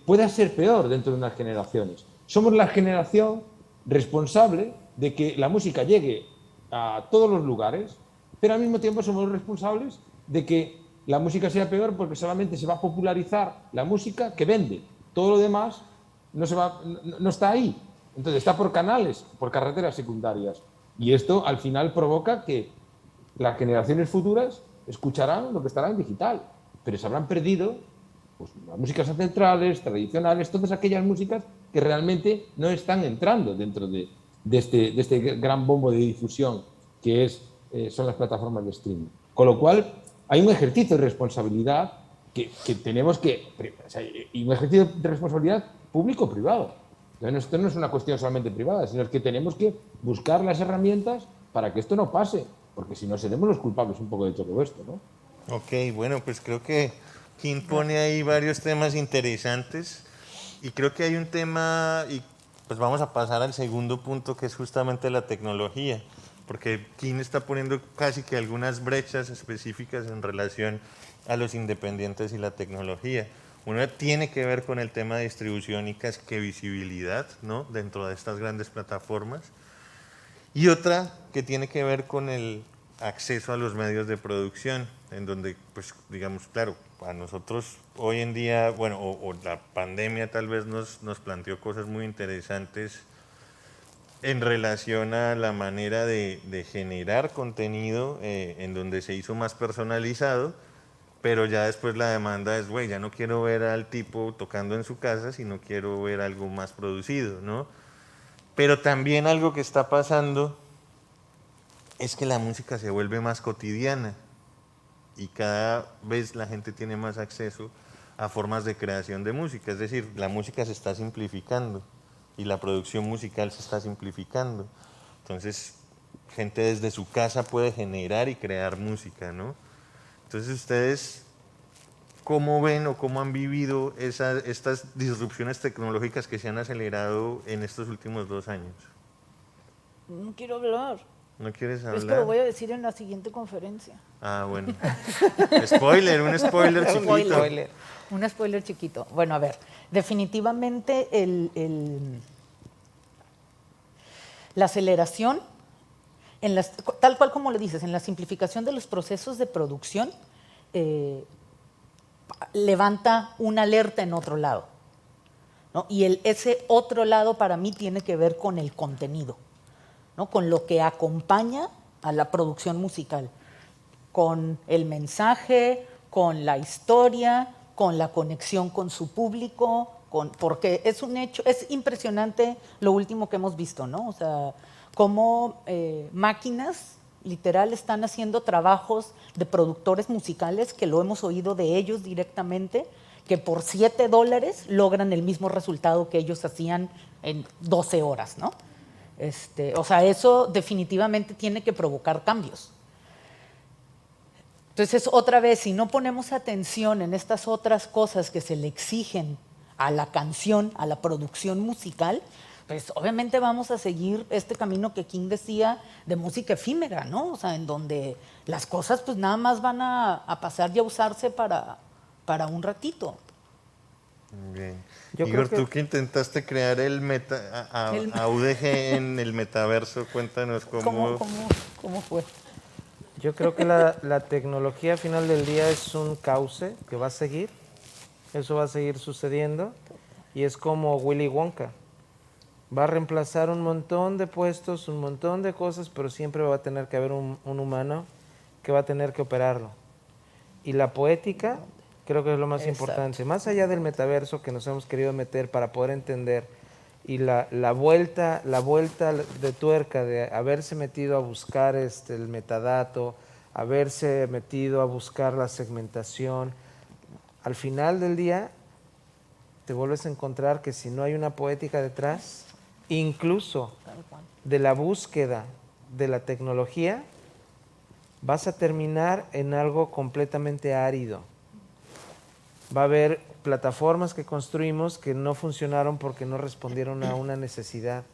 Speaker 3: pueda ser peor dentro de unas generaciones. Somos la generación responsable de que la música llegue a todos los lugares, pero al mismo tiempo somos responsables de que la música sea peor porque solamente se va a popularizar la música que vende. Todo lo demás no está ahí. Entonces está por canales, por carreteras secundarias. Y esto al final provoca que las generaciones futuras escucharán lo que estará en digital, pero se habrán perdido pues, las músicas ancestrales, tradicionales, todas aquellas músicas que realmente no están entrando dentro de este gran bombo de difusión que son las plataformas de streaming. Con lo cual, hay un ejercicio de responsabilidad que tenemos que... O sea, y un ejercicio de responsabilidad público-privado. Entonces, esto no es una cuestión solamente privada, sino que tenemos que buscar las herramientas para que esto no pase, porque si no seremos los culpables un poco de todo esto, ¿no?
Speaker 1: Ok, bueno, pues creo que Kim pone ahí varios temas interesantes y creo que hay un tema, y pues vamos a pasar al segundo punto, que es justamente la tecnología, porque Kim está poniendo casi que algunas brechas específicas en relación a los independientes y la tecnología. Una tiene que ver con el tema de distribución y casi que visibilidad, ¿no?, dentro de estas grandes plataformas. Y otra que tiene que ver con el acceso a los medios de producción, en donde, pues, digamos, claro, a nosotros hoy en día, bueno, o la pandemia tal vez nos planteó cosas muy interesantes en relación a la manera de generar contenido en donde se hizo más personalizado, pero ya después la demanda es, güey, ya no quiero ver al tipo tocando en su casa, sino quiero ver algo más producido, ¿no? Pero también algo que está pasando es que la música se vuelve más cotidiana y cada vez la gente tiene más acceso a formas de creación de música, es decir, la música se está simplificando y la producción musical se está simplificando. Entonces, gente desde su casa puede generar y crear música, ¿no? Entonces, ustedes, ¿cómo ven o cómo han vivido estas disrupciones tecnológicas que se han acelerado en estos últimos 2 años?
Speaker 4: No quiero hablar.
Speaker 1: ¿No quieres hablar?
Speaker 4: Es que lo voy a decir en la siguiente conferencia.
Speaker 1: Ah, bueno. Spoiler, un spoiler chiquito.
Speaker 5: Spoiler.
Speaker 4: Un spoiler chiquito. Bueno, a ver, definitivamente la aceleración, tal cual como lo dices, en la simplificación de los procesos de producción, levanta una alerta en otro lado, ¿no? Y ese otro lado para mí tiene que ver con el contenido, ¿no? Con lo que acompaña a la producción musical, con el mensaje, con la historia, con la conexión con su público, porque es un hecho, es impresionante lo último que hemos visto, ¿no? O sea, cómo máquinas literal están haciendo trabajos de productores musicales, que lo hemos oído de ellos directamente, que por $7 logran el mismo resultado que ellos hacían en 12 horas, ¿no? O sea, eso definitivamente tiene que provocar cambios. Entonces, otra vez, si no ponemos atención en estas otras cosas que se le exigen a la canción, a la producción musical, pues obviamente vamos a seguir este camino que King decía de música efímera, ¿no? O sea, en donde las cosas pues nada más van a pasar y a usarse para un ratito.
Speaker 1: Bien.
Speaker 5: Yo
Speaker 1: Igor,
Speaker 5: creo que-
Speaker 1: tú que intentaste crear a UDG en el metaverso, cuéntanos cómo...
Speaker 4: ¿Cómo fue?
Speaker 5: Yo creo que la tecnología al final del día es un cauce que va a seguir, eso va a seguir sucediendo y es como Willy Wonka. Va a reemplazar un montón de puestos, un montón de cosas, pero siempre va a tener que haber un humano que va a tener que operarlo. Y la poética creo que es lo más importante. Más allá del metaverso que nos hemos querido meter para poder entender y la vuelta de tuerca de haberse metido a buscar el metadato, haberse metido a buscar la segmentación, al final del día te vuelves a encontrar que si no hay una poética detrás, incluso de la búsqueda de la tecnología, vas a terminar en algo completamente árido. Va a haber plataformas que construimos que no funcionaron porque no respondieron a una necesidad,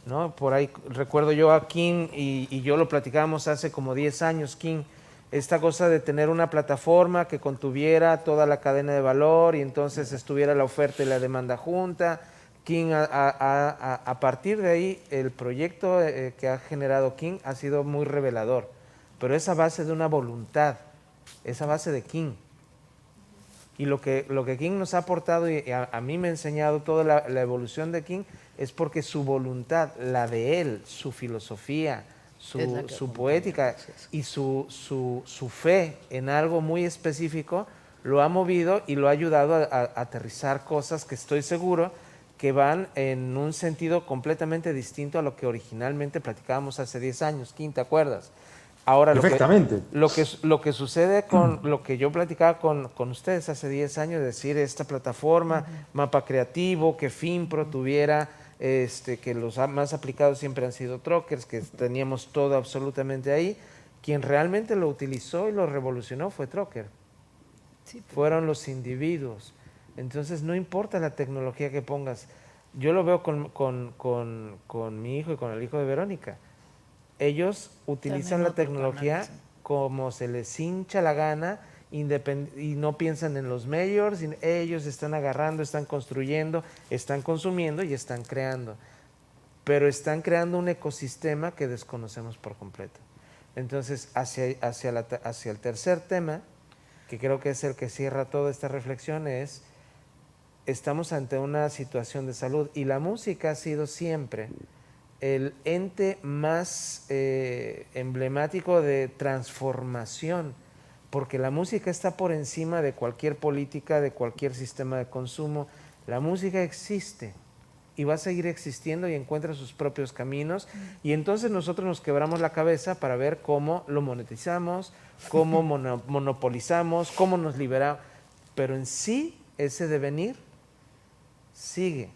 Speaker 5: ¿no? Por ahí recuerdo yo a King y yo lo platicábamos hace como 10 años, King, esta cosa de tener una plataforma que contuviera toda la cadena de valor y entonces estuviera la oferta y la demanda junta. King, a partir de ahí, el proyecto que ha generado King ha sido muy revelador, pero es a base de una voluntad, es a base de King. Y lo que King nos ha aportado, y a mí me ha enseñado toda la evolución de King, es porque su voluntad, la de él, su filosofía, su poética y su fe en algo muy específico, lo ha movido y lo ha ayudado a aterrizar cosas que estoy seguro que van en un sentido completamente distinto a lo que originalmente platicábamos hace 10 años. King, ¿te acuerdas? Ahora,
Speaker 3: Perfectamente.
Speaker 5: Lo que sucede con lo que yo platicaba con ustedes hace 10 años, es decir, esta plataforma, Mapa Creativo, que Finpro tuviera, que los más aplicados siempre han sido Truckers, que teníamos todo absolutamente ahí. Quien realmente lo utilizó y lo revolucionó fue Trucker. Sí, fueron los individuos. Entonces, no importa la tecnología que pongas. Yo lo veo con mi hijo y con el hijo de Verónica. Ellos utilizan la tecnología como se les hincha la gana y no piensan en los mayors. Ellos están agarrando, están construyendo, están consumiendo y están creando. Pero están creando un ecosistema que desconocemos por completo. Entonces, hacia el tercer tema, que creo que es el que cierra toda esta reflexión, estamos ante una situación de salud y la música ha sido siempre el ente más emblemático de transformación, porque la música está por encima de cualquier política, de cualquier sistema de consumo. La música existe y va a seguir existiendo y encuentra sus propios caminos, y entonces nosotros nos quebramos la cabeza para ver cómo lo monetizamos, cómo monopolizamos, cómo nos liberamos, pero en sí ese devenir sigue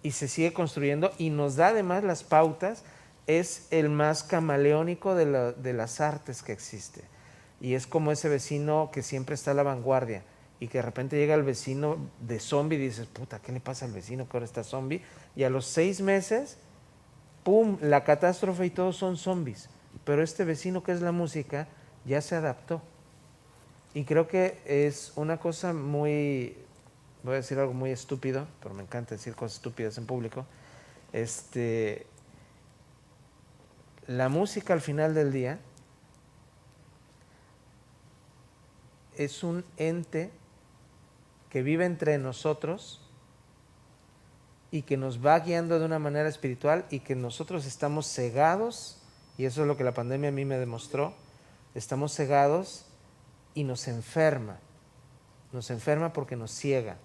Speaker 5: y se sigue construyendo y nos da además las pautas. Es el más camaleónico de las artes que existe, y es como ese vecino que siempre está a la vanguardia y que de repente llega el vecino de zombie y dices, puta, ¿qué le pasa al vecino que ahora está zombie? Y a los 6 meses, ¡pum!, la catástrofe y todos son zombies. Pero este vecino que es la música ya se adaptó. Y creo que es una cosa muy, voy a decir algo muy estúpido, pero me encanta decir cosas estúpidas en público. La música al final del día es un ente que vive entre nosotros y que nos va guiando de una manera espiritual, y que nosotros estamos cegados, y eso es lo que la pandemia a mí me demostró. Estamos cegados y nos enferma porque nos ciega,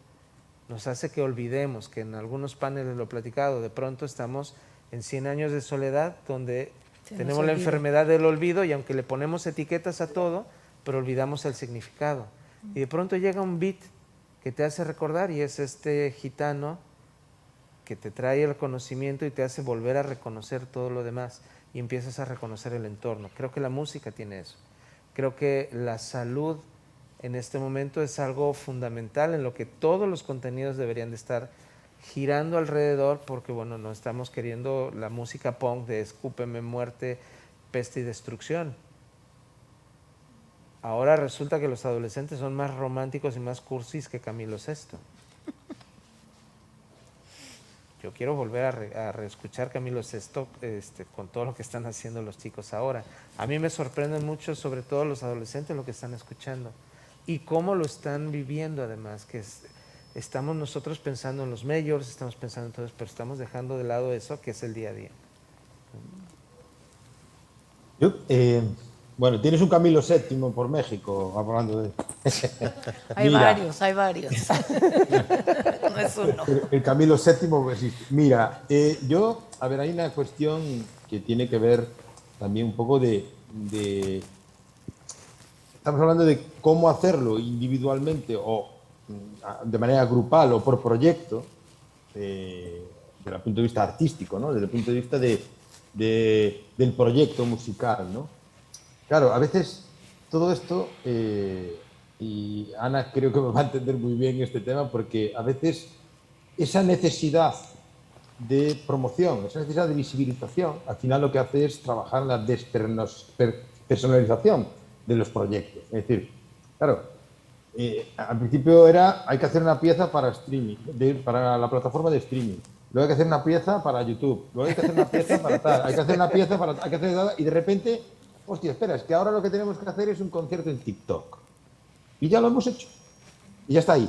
Speaker 5: nos hace que olvidemos, que en algunos paneles lo he platicado, de pronto estamos en 100 años de soledad, donde tenemos la enfermedad del olvido, y aunque le ponemos etiquetas a todo, pero olvidamos el significado. Y de pronto llega un beat que te hace recordar, y es este gitano que te trae el conocimiento y te hace volver a reconocer todo lo demás, y empiezas a reconocer el entorno. Creo que la música tiene eso. Creo que la salud en este momento es algo fundamental en lo que todos los contenidos deberían de estar girando alrededor, porque bueno, no estamos queriendo la música punk de escúpeme, muerte, peste y destrucción. Ahora resulta que los adolescentes son más románticos y más cursis que Camilo VI. Yo quiero volver a reescuchar Camilo VI con todo lo que están haciendo los chicos ahora. A mí me sorprenden mucho, sobre todo los adolescentes, lo que están escuchando y cómo lo están viviendo además, que estamos nosotros pensando en los mayors, estamos pensando en todo eso, pero estamos dejando de lado eso que es el día a día.
Speaker 3: Bueno, tienes un Camilo VII por México, hablando de...
Speaker 4: Hay varios. No es uno.
Speaker 3: El Camilo VII existe. Mira, hay una cuestión que tiene que ver también un poco de... Estamos hablando de cómo hacerlo individualmente o de manera grupal o por proyecto, desde el punto de vista artístico, ¿no? Desde el punto de vista del proyecto musical, ¿no? Claro, a veces todo esto, y Ana creo que me va a entender muy bien este tema, porque a veces esa necesidad de promoción, esa necesidad de visibilización, al final lo que hace es trabajar en la despersonalización de los proyectos. Es decir, claro, al principio era, hay que hacer una pieza para streaming, para la plataforma de streaming. Luego hay que hacer una pieza para YouTube. Luego hay que hacer una pieza para tal. Hay que hacer una pieza para... Hay que hacer tal, y de repente, hostia, espera, es que ahora lo que tenemos que hacer es un concierto en TikTok. Y ya lo hemos hecho. Y ya está ahí.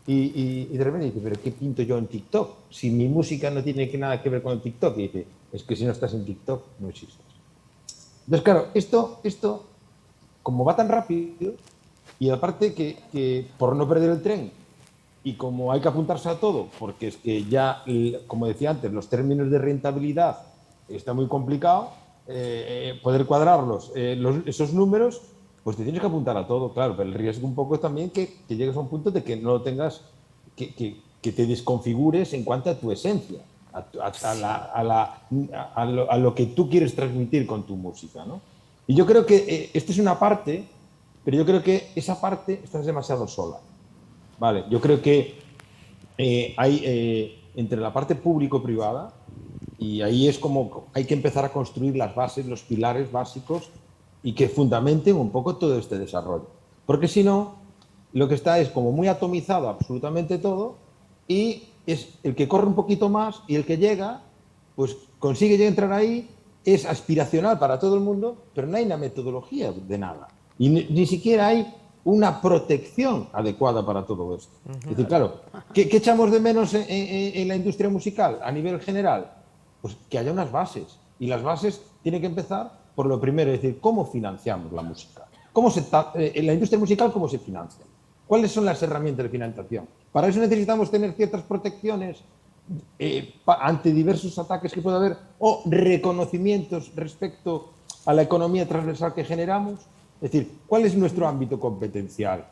Speaker 3: Y de repente dice, ¿pero qué pinto yo en TikTok? Si mi música no tiene nada que ver con el TikTok. Y dice, es que si no estás en TikTok, no existes. Entonces, claro, esto como va tan rápido, y aparte que por no perder el tren, y como hay que apuntarse a todo, porque es que ya, como decía antes, los términos de rentabilidad está muy complicado, poder cuadrarlos, esos números, pues te tienes que apuntar a todo, claro, pero el riesgo un poco es también que llegues a un punto de que no lo tengas, que te desconfigures en cuanto a tu esencia, a lo que tú quieres transmitir con tu música, ¿no? Y yo creo que esta es una parte, pero yo creo que esa parte está demasiado sola. Vale, yo creo que hay entre la parte público-privada, y ahí es como hay que empezar a construir las bases, los pilares básicos y que fundamenten un poco todo este desarrollo. Porque si no, lo que está es como muy atomizado absolutamente todo y es el que corre un poquito más y el que llega, pues consigue ya entrar ahí, es aspiracional para todo el mundo, pero no hay una metodología de nada. Y ni siquiera hay una protección adecuada para todo esto. Es decir, claro, ¿qué echamos de menos en la industria musical a nivel general? Pues que haya unas bases. Y las bases tienen que empezar por lo primero, es decir, ¿cómo financiamos la música? En la industria musical, ¿cómo se financia? ¿Cuáles son las herramientas de financiación? Para eso necesitamos tener ciertas protecciones ante diversos ataques que pueda haber o reconocimientos respecto a la economía transversal que generamos. Es decir, ¿cuál es nuestro ámbito competencial?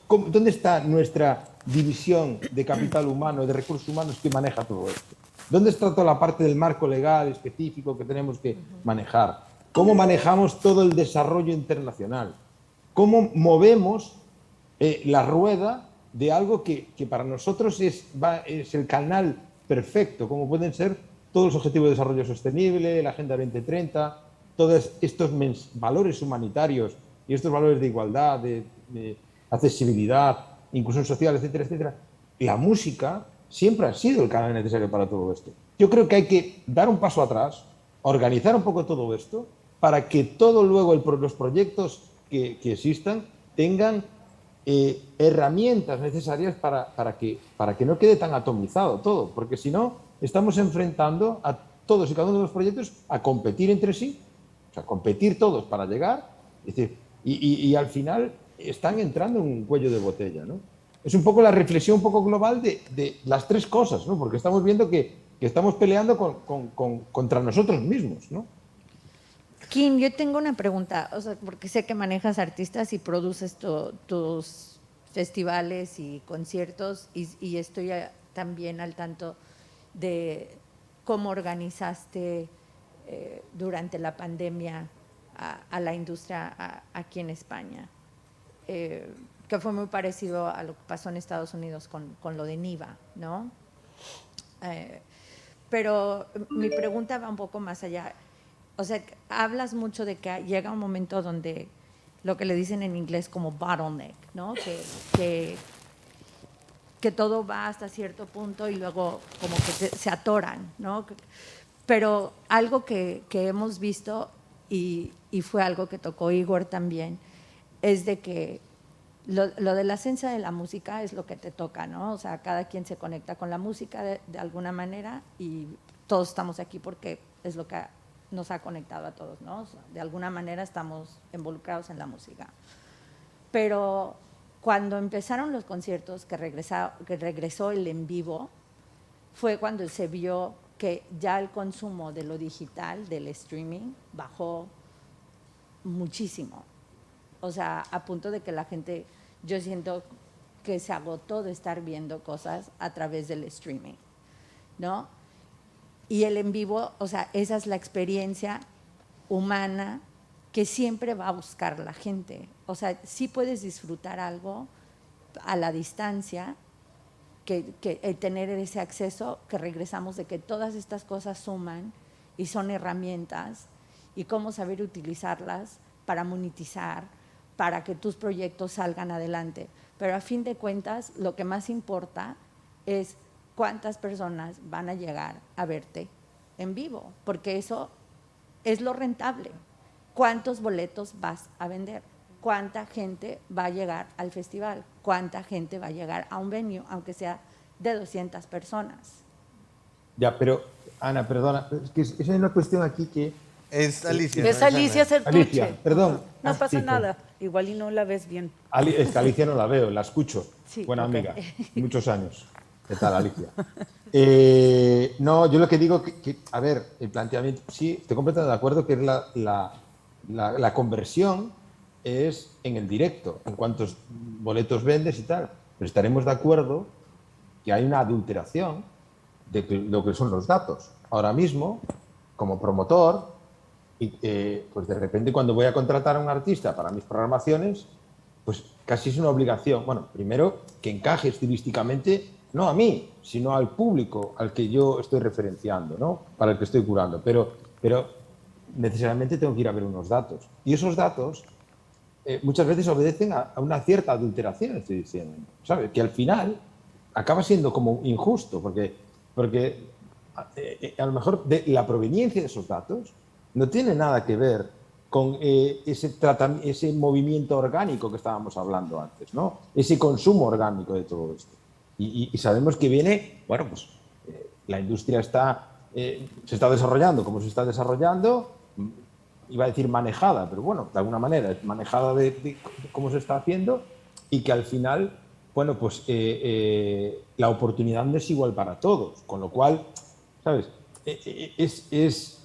Speaker 3: ¿Dónde está nuestra división de capital humano, de recursos humanos que maneja todo esto? ¿Dónde está toda la parte del marco legal específico que tenemos que manejar? ¿Cómo manejamos todo el desarrollo internacional? ¿Cómo movemos la rueda de algo que para nosotros es el canal perfecto, como pueden ser todos los objetivos de desarrollo sostenible, la Agenda 2030, todos estos valores humanitarios y estos valores de igualdad, de accesibilidad, inclusión social, etcétera, etcétera? La música siempre ha sido el canal necesario para todo esto. Yo creo que hay que dar un paso atrás, organizar un poco todo esto, para que todo luego los proyectos que existan tengan herramientas necesarias para que no quede tan atomizado todo, porque si no, estamos enfrentando a todos y cada uno de los proyectos a competir entre sí, o sea, competir todos para llegar, es decir, y al final están entrando en un cuello de botella, ¿no? Es un poco la reflexión un poco global de las tres cosas, ¿no? Porque estamos viendo que estamos peleando contra nosotros mismos, ¿no?
Speaker 2: Kim, yo tengo una pregunta, o sea, porque sé que manejas artistas y produces tus festivales y conciertos y estoy también al tanto de cómo organizaste durante la pandemia a la industria aquí en España, que fue muy parecido a lo que pasó en Estados Unidos con lo de NIVA, ¿no? Pero mi pregunta va un poco más allá. O sea, hablas mucho de que llega un momento donde lo que le dicen en inglés como bottleneck, ¿no? Que todo va hasta cierto punto y luego como que se atoran, ¿no? Pero algo que hemos visto y fue algo que tocó Igor también, es de que lo de la esencia de la música es lo que te toca, ¿no? O sea, cada quien se conecta con la música de alguna manera y todos estamos aquí porque es lo que nos ha conectado a todos, ¿no? O sea, de alguna manera estamos involucrados en la música. Pero cuando empezaron los conciertos, que regresó el en vivo, fue cuando se vio que ya el consumo de lo digital, del streaming, bajó muchísimo. O sea, a punto de que la gente, yo siento que se agotó de estar viendo cosas a través del streaming, ¿no? Y el en vivo, o sea, esa es la experiencia humana que siempre va a buscar la gente. O sea, sí puedes disfrutar algo a la distancia, que tener ese acceso, que regresamos de que todas estas cosas suman y son herramientas y cómo saber utilizarlas para monetizar, para que tus proyectos salgan adelante. Pero a fin de cuentas, lo que más importa es cuántas personas van a llegar a verte en vivo, porque eso es lo rentable. ¿Cuántos boletos vas a vender? ¿Cuánta gente va a llegar al festival? ¿Cuánta gente va a llegar a un venue, aunque sea de 200 personas?
Speaker 3: Ya, pero Ana, perdona, es que esa es una cuestión aquí que...
Speaker 1: Es Alicia.
Speaker 4: Es
Speaker 1: no
Speaker 4: Alicia
Speaker 1: Ana.
Speaker 4: Sertuche.
Speaker 3: Alicia, perdón.
Speaker 4: No
Speaker 3: Ah,
Speaker 4: pasa
Speaker 3: sí,
Speaker 4: nada, igual y no la ves bien.
Speaker 3: Es que Alicia no la veo, la escucho.
Speaker 2: Sí,
Speaker 3: Buena
Speaker 4: ok.
Speaker 3: amiga, muchos años. ¿Qué tal, Alicia? No, yo lo que digo a ver, el planteamiento, sí, estoy completamente de acuerdo que es la conversión es en el directo, en cuántos boletos vendes y tal. Pero estaremos de acuerdo que hay una adulteración de lo que son los datos. Ahora mismo, como promotor, pues de repente cuando voy a contratar a un artista para mis programaciones, pues casi es una obligación. Bueno, primero, que encaje estilísticamente, no a mí, sino al público al que yo estoy referenciando, ¿no? Para el que estoy curando. Pero necesariamente tengo que ir a ver unos datos. Y esos datos muchas veces obedecen a una cierta adulteración, estoy diciendo, ¿sabes? Que al final acaba siendo como injusto, porque a lo mejor la proveniencia de esos datos no tiene nada que ver con ese movimiento orgánico que estábamos hablando antes, ¿no? Ese consumo orgánico de todo esto. Y sabemos que viene, bueno, pues la industria se está desarrollando como se está desarrollando, iba a decir manejada, pero bueno, de alguna manera, es manejada de cómo se está haciendo y que al final, bueno, pues la oportunidad no es igual para todos, con lo cual, ¿sabes?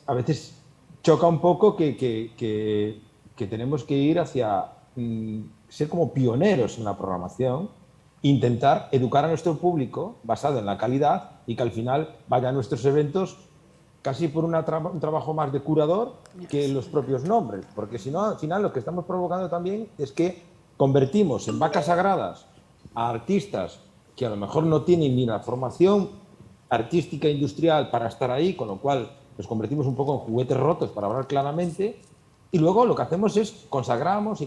Speaker 3: A veces choca un poco que tenemos que ir hacia ser como pioneros en la programación, intentar educar a nuestro público basado en la calidad y que al final vaya a nuestros eventos casi por un trabajo más de curador que los propios nombres, porque si no, al final lo que estamos provocando también es que convertimos en vacas sagradas a artistas que a lo mejor no tienen ni la formación artística e industrial para estar ahí, con lo cual los convertimos un poco en juguetes rotos, para hablar claramente, y luego lo que hacemos es consagramos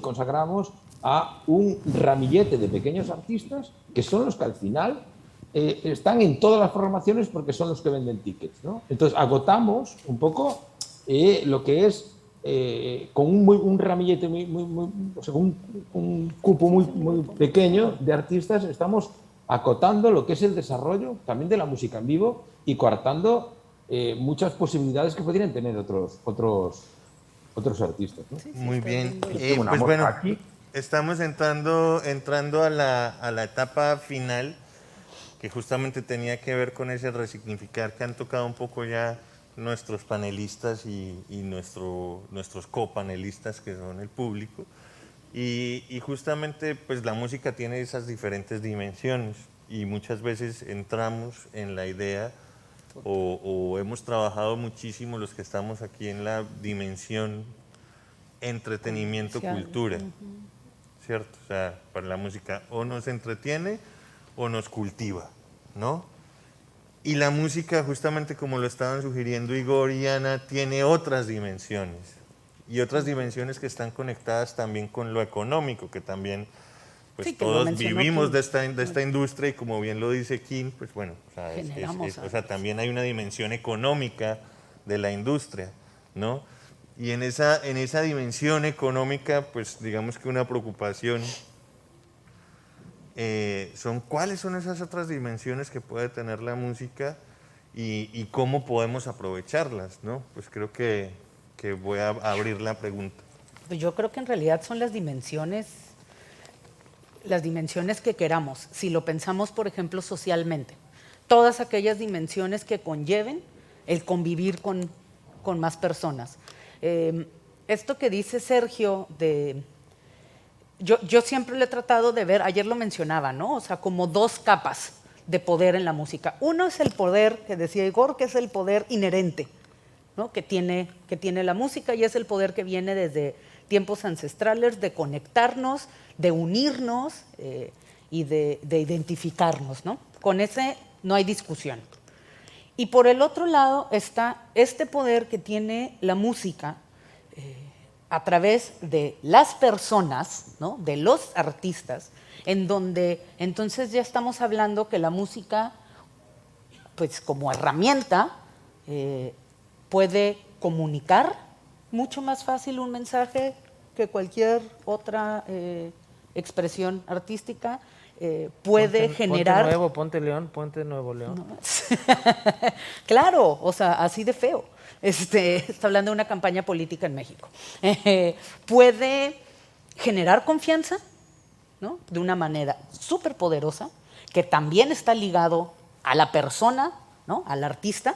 Speaker 3: a un ramillete de pequeños artistas que son los que al final están en todas las programaciones porque son los que venden tickets, ¿no? Entonces agotamos un poco lo que es con un ramillete o sea, un cupo muy pequeño de artistas, estamos acotando lo que es el desarrollo también de la música en vivo y coartando muchas posibilidades que podrían tener otros artistas, ¿no?
Speaker 1: Muy bien.
Speaker 3: Tengo una
Speaker 1: Pues
Speaker 3: mosca
Speaker 1: bueno,
Speaker 3: aquí.
Speaker 1: estamos entrando a la etapa final, que justamente tenía que ver con ese resignificar que han tocado un poco ya nuestros panelistas y nuestros copanelistas, que son el público. Y justamente pues la música tiene esas diferentes dimensiones y muchas veces entramos en la idea o hemos trabajado muchísimo los que estamos aquí en la dimensión entretenimiento-cultura, ¿cierto? O sea, para la música o nos entretiene o nos cultiva, ¿no? Y la música, justamente como lo estaban sugiriendo Igor y Ana, tiene otras dimensiones. Y otras dimensiones que están conectadas también con lo económico, que también pues
Speaker 4: Sí, que lo
Speaker 1: todos
Speaker 4: mencionó
Speaker 1: vivimos
Speaker 4: Kim.
Speaker 1: de esta industria y como bien lo dice Kim, pues bueno, o sea,
Speaker 4: Generamos
Speaker 1: o sea, también hay una dimensión económica de la industria, ¿no? Y en esa dimensión económica, pues digamos que una preocupación cuáles son esas otras dimensiones que puede tener la música y cómo podemos aprovecharlas, ¿no? Pues creo que voy a abrir la pregunta.
Speaker 4: Pues yo creo que en realidad son las dimensiones que queramos. Si lo pensamos, por ejemplo, socialmente, todas aquellas dimensiones que conlleven el convivir con más personas. Esto que dice Sergio yo siempre lo he tratado de ver, ayer lo mencionaba, ¿no? O sea, como dos capas de poder en la música. Uno es el poder, que decía Igor, que es el poder inherente, ¿no? que tiene la música, y es el poder que viene desde tiempos ancestrales de conectarnos, de unirnos y de identificarnos, ¿no? Con ese no hay discusión. Y por el otro lado está este poder que tiene la música a través de las personas, ¿no? De los artistas, en donde entonces ya estamos hablando que la música, pues como herramienta, puede comunicar mucho más fácil un mensaje que cualquier otra expresión artística, puede generar...
Speaker 5: Ponte Nuevo, Ponte León, Ponte Nuevo León.
Speaker 4: No. Claro, o sea, así de feo. Está hablando de una campaña política en México. Puede generar confianza, ¿no? De una manera súper poderosa, que también está ligado a la persona, ¿no? Al artista.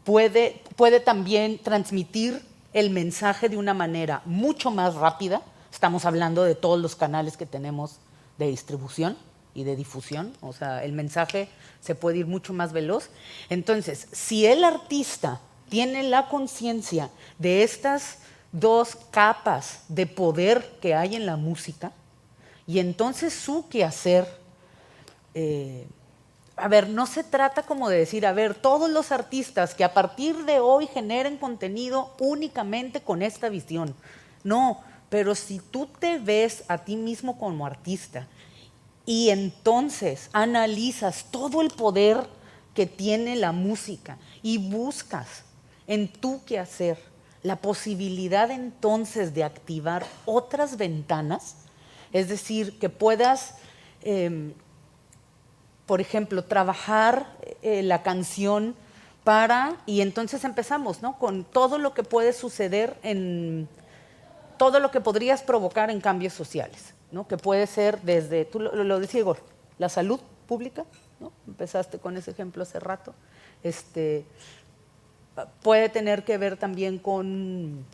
Speaker 4: Puede también transmitir el mensaje de una manera mucho más rápida. Estamos hablando de todos los canales que tenemos de distribución y de difusión, o sea, el mensaje se puede ir mucho más veloz. Entonces, si el artista tiene la conciencia de estas dos capas de poder que hay en la música, y entonces su quehacer, a ver, no se trata como de decir, a ver, todos los artistas que a partir de hoy generen contenido únicamente con esta visión. No, pero si tú te ves a ti mismo como artista y entonces analizas todo el poder que tiene la música y buscas en tu quehacer la posibilidad entonces de activar otras ventanas, es decir, que puedas, por ejemplo, trabajar la canción y entonces empezamos, ¿no? Con todo lo que puede suceder todo lo que podrías provocar en cambios sociales, ¿no? Que puede ser desde, tú lo decía Igor, la salud pública, ¿no? Empezaste con ese ejemplo hace rato. Puede tener que ver también con,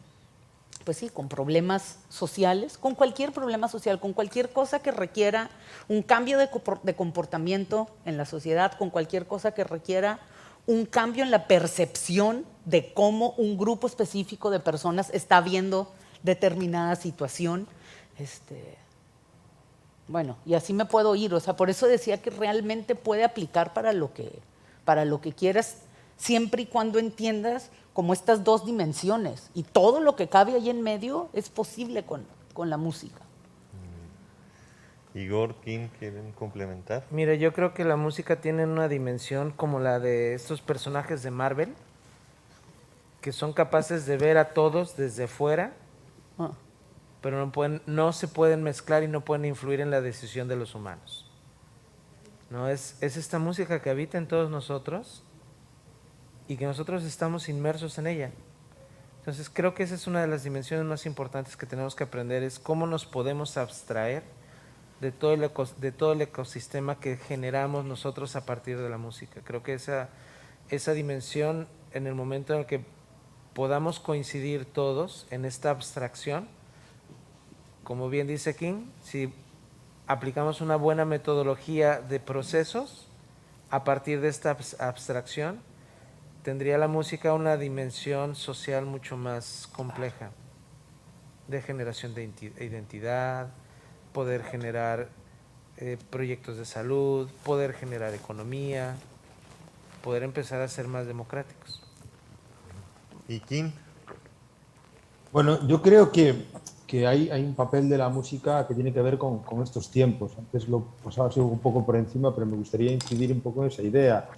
Speaker 4: pues sí, con problemas sociales, con cualquier problema social, con cualquier cosa que requiera un cambio de comportamiento en la sociedad, con cualquier cosa que requiera un cambio en la percepción de cómo un grupo específico de personas está viendo determinada situación. Bueno, y así me puedo ir, o sea, por eso decía que realmente puede aplicar para lo que quieras, siempre y cuando entiendas como estas dos dimensiones, y todo lo que cabe ahí en medio es posible con la música.
Speaker 1: Igor, Kim, ¿quieren complementar?
Speaker 5: Mira, yo creo que la música tiene una dimensión como la de estos personajes de Marvel, que son capaces de ver a todos desde fuera, pero no se pueden mezclar y no pueden influir en la decisión de los humanos. ¿No? Es esta música que habita en todos nosotros y que nosotros estamos inmersos en ella. Entonces creo que esa es una de las dimensiones más importantes que tenemos que aprender, es cómo nos podemos abstraer de todo el ecosistema que generamos nosotros a partir de la música. Creo que esa dimensión, en el momento en el que podamos coincidir todos en esta abstracción, como bien dice King, si aplicamos una buena metodología de procesos a partir de esta abstracción, tendría la música una dimensión social mucho más compleja, de generación de identidad, poder generar proyectos de salud, poder generar economía, poder empezar a ser más democráticos.
Speaker 1: ¿Y Kim?
Speaker 3: Bueno, yo creo que hay un papel de la música que tiene que ver con estos tiempos. Antes lo pasaba así un poco por encima, pero me gustaría incidir un poco en esa idea.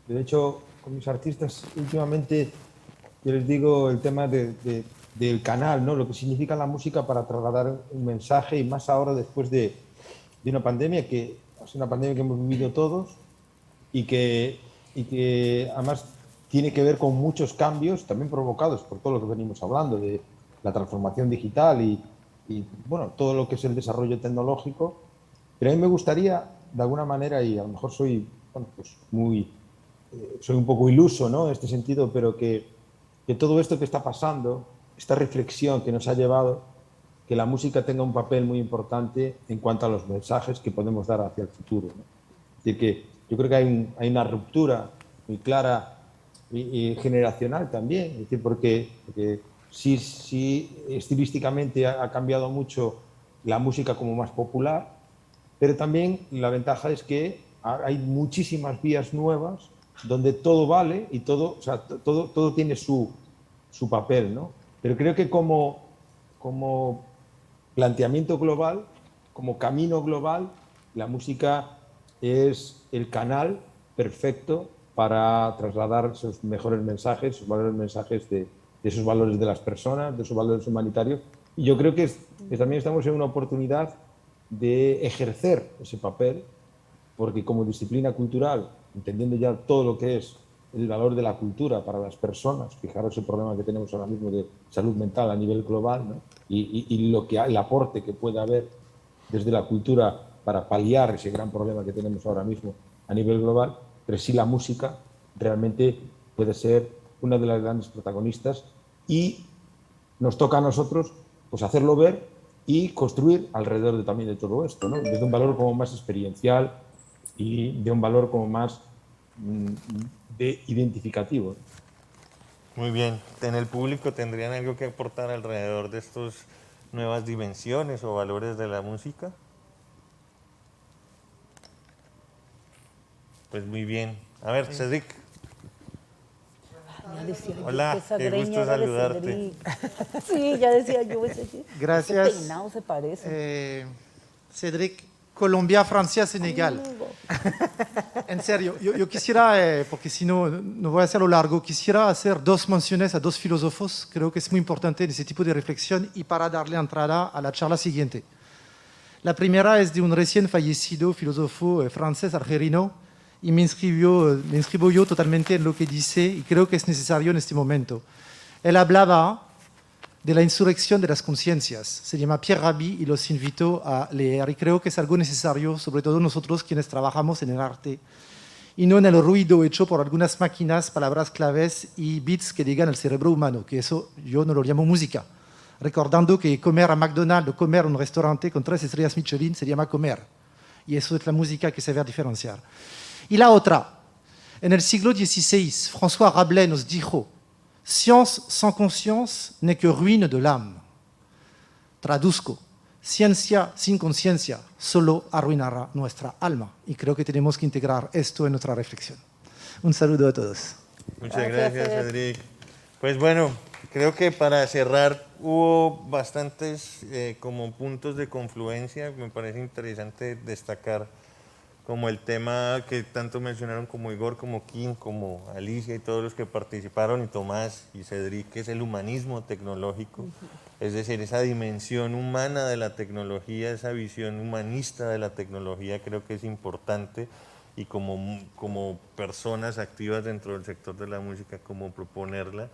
Speaker 3: De hecho, con mis artistas últimamente, yo les digo el tema del canal, ¿no? Lo que significa la música para trasladar un mensaje, y más ahora después de una pandemia, que es una pandemia que hemos vivido todos y que además tiene que ver con muchos cambios también provocados por todo lo que venimos hablando de la transformación digital y bueno, todo lo que es el desarrollo tecnológico. Pero a mí me gustaría, de alguna manera, y a lo mejor soy, bueno, pues soy un poco iluso, ¿no? En este sentido, pero que todo esto que está pasando, esta reflexión que nos ha llevado, que la música tenga un papel muy importante en cuanto a los mensajes que podemos dar hacia el futuro, ¿no? Es decir, que yo creo que hay una ruptura muy clara y generacional también, es decir, porque sí estilísticamente ha cambiado mucho la música como más popular, pero también la ventaja es que hay muchísimas vías nuevas donde todo vale y todo tiene su su papel, ¿no? Pero creo que como planteamiento global, como camino global, la música es el canal perfecto para trasladar esos mejores mensajes, esos valores mensajes de esos valores de las personas, de esos valores humanitarios. Y yo creo que también estamos en una oportunidad de ejercer ese papel, porque como disciplina cultural, entendiendo ya todo lo que es el valor de la cultura para las personas, fijaros el problema que tenemos ahora mismo de salud mental a nivel global, ¿no? y el aporte que puede haber desde la cultura para paliar ese gran problema que tenemos ahora mismo a nivel global, pero sí la música realmente puede ser una de las grandes protagonistas y nos toca a nosotros pues hacerlo ver y construir alrededor también de todo esto, ¿no? Desde un valor como más experiencial y de un valor como más de identificativo.
Speaker 1: Muy bien. ¿En el público tendrían algo que aportar alrededor de estas nuevas dimensiones o valores de la música? Pues muy bien. A ver, Cedric.
Speaker 4: Ya decía yo
Speaker 1: Hola,
Speaker 4: que esa
Speaker 1: qué
Speaker 4: greña
Speaker 1: gusto
Speaker 4: era de
Speaker 1: saludarte.
Speaker 4: Cedric. Sí, ya decía yo.
Speaker 7: Gracias.
Speaker 4: Ese peinado se parece.
Speaker 7: Cédric, Colombia, Francia, Senegal. En serio, yo quisiera, porque si no, no voy a hacerlo largo, quisiera hacer dos menciones a dos filósofos. Creo que es muy importante en ese tipo de reflexión y para darle entrada a la charla siguiente. La primera es de un recién fallecido filósofo francés argelino y me inscribo yo totalmente en lo que dice y creo que es necesario en este momento. Él hablaba de la insurrección de las conciencias. Se llama Pierre Rabhi y los invito a leer. Y creo que es algo necesario, sobre todo nosotros quienes trabajamos en el arte, y no en el ruido hecho por algunas máquinas, palabras claves y beats que llegan al cerebro humano, que eso yo no lo llamo música. Recordando que comer a McDonald's o comer a un restaurante con 3 estrellas Michelin se llama comer. Y eso es la música que se va a diferenciar. Y la otra, en el siglo XVI, François Rabelais nos dijo: science sans conscience n'est que ruine de l'âme. Traduzco: ciencia sin conciencia solo arruinará nuestra alma. Y creo que tenemos que integrar esto en nuestra reflexión. Un saludo a todos.
Speaker 1: Muchas
Speaker 4: Gracias,
Speaker 1: gracias, Cedric. Pues bueno, creo que para cerrar hubo bastantes como puntos de confluencia. Me parece interesante destacar como el tema que tanto mencionaron como Igor, como Kim, como Alicia y todos los que participaron, y Tomás y Cedric, que es el humanismo tecnológico, es decir, esa dimensión humana de la tecnología, esa visión humanista de la tecnología, creo que es importante, y como personas activas dentro del sector de la música, como proponerla,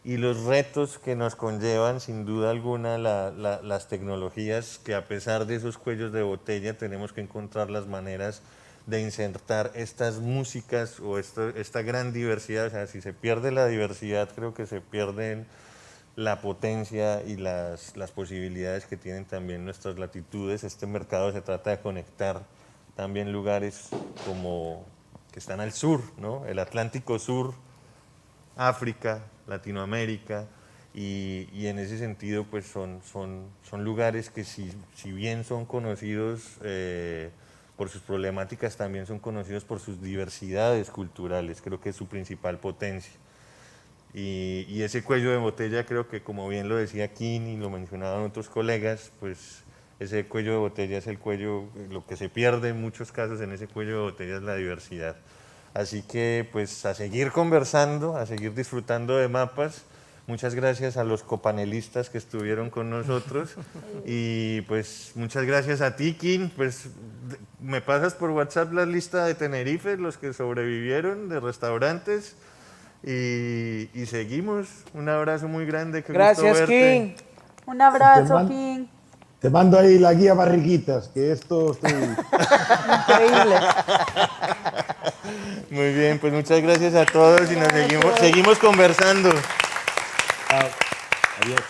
Speaker 1: y los retos que nos conllevan, sin duda alguna, las tecnologías, que a pesar de esos cuellos de botella tenemos que encontrar las maneras de insertar estas músicas o esta gran diversidad. O sea, si se pierde la diversidad, creo que se pierden la potencia y las posibilidades que tienen también nuestras latitudes. Este mercado se trata de conectar también lugares como que están al sur, ¿no? El Atlántico Sur, África, Latinoamérica, y en ese sentido pues son lugares que si bien son conocidos por sus problemáticas, también son conocidos por sus diversidades culturales. Creo que es su principal potencia. Y ese cuello de botella, creo que, como bien lo decía Kim y lo mencionaban otros colegas, pues ese cuello de botella es el cuello, lo que se pierde en muchos casos en ese cuello de botella es la diversidad. Así que pues a seguir conversando, a seguir disfrutando de mapas. Muchas gracias a los copanelistas que estuvieron con nosotros y pues muchas gracias a ti, Kim. Pues me pasas por WhatsApp la lista de Tenerife, los que sobrevivieron, de restaurantes, y seguimos. Un abrazo muy grande. Qué
Speaker 5: Gracias,
Speaker 1: gusto verte.
Speaker 5: King.
Speaker 4: Un abrazo, King.
Speaker 3: Te mando ahí la guía Barriguitas, que esto estoy...
Speaker 4: Increíble.
Speaker 1: Muy bien, pues muchas gracias a todos y nos seguimos conversando.
Speaker 3: Adiós.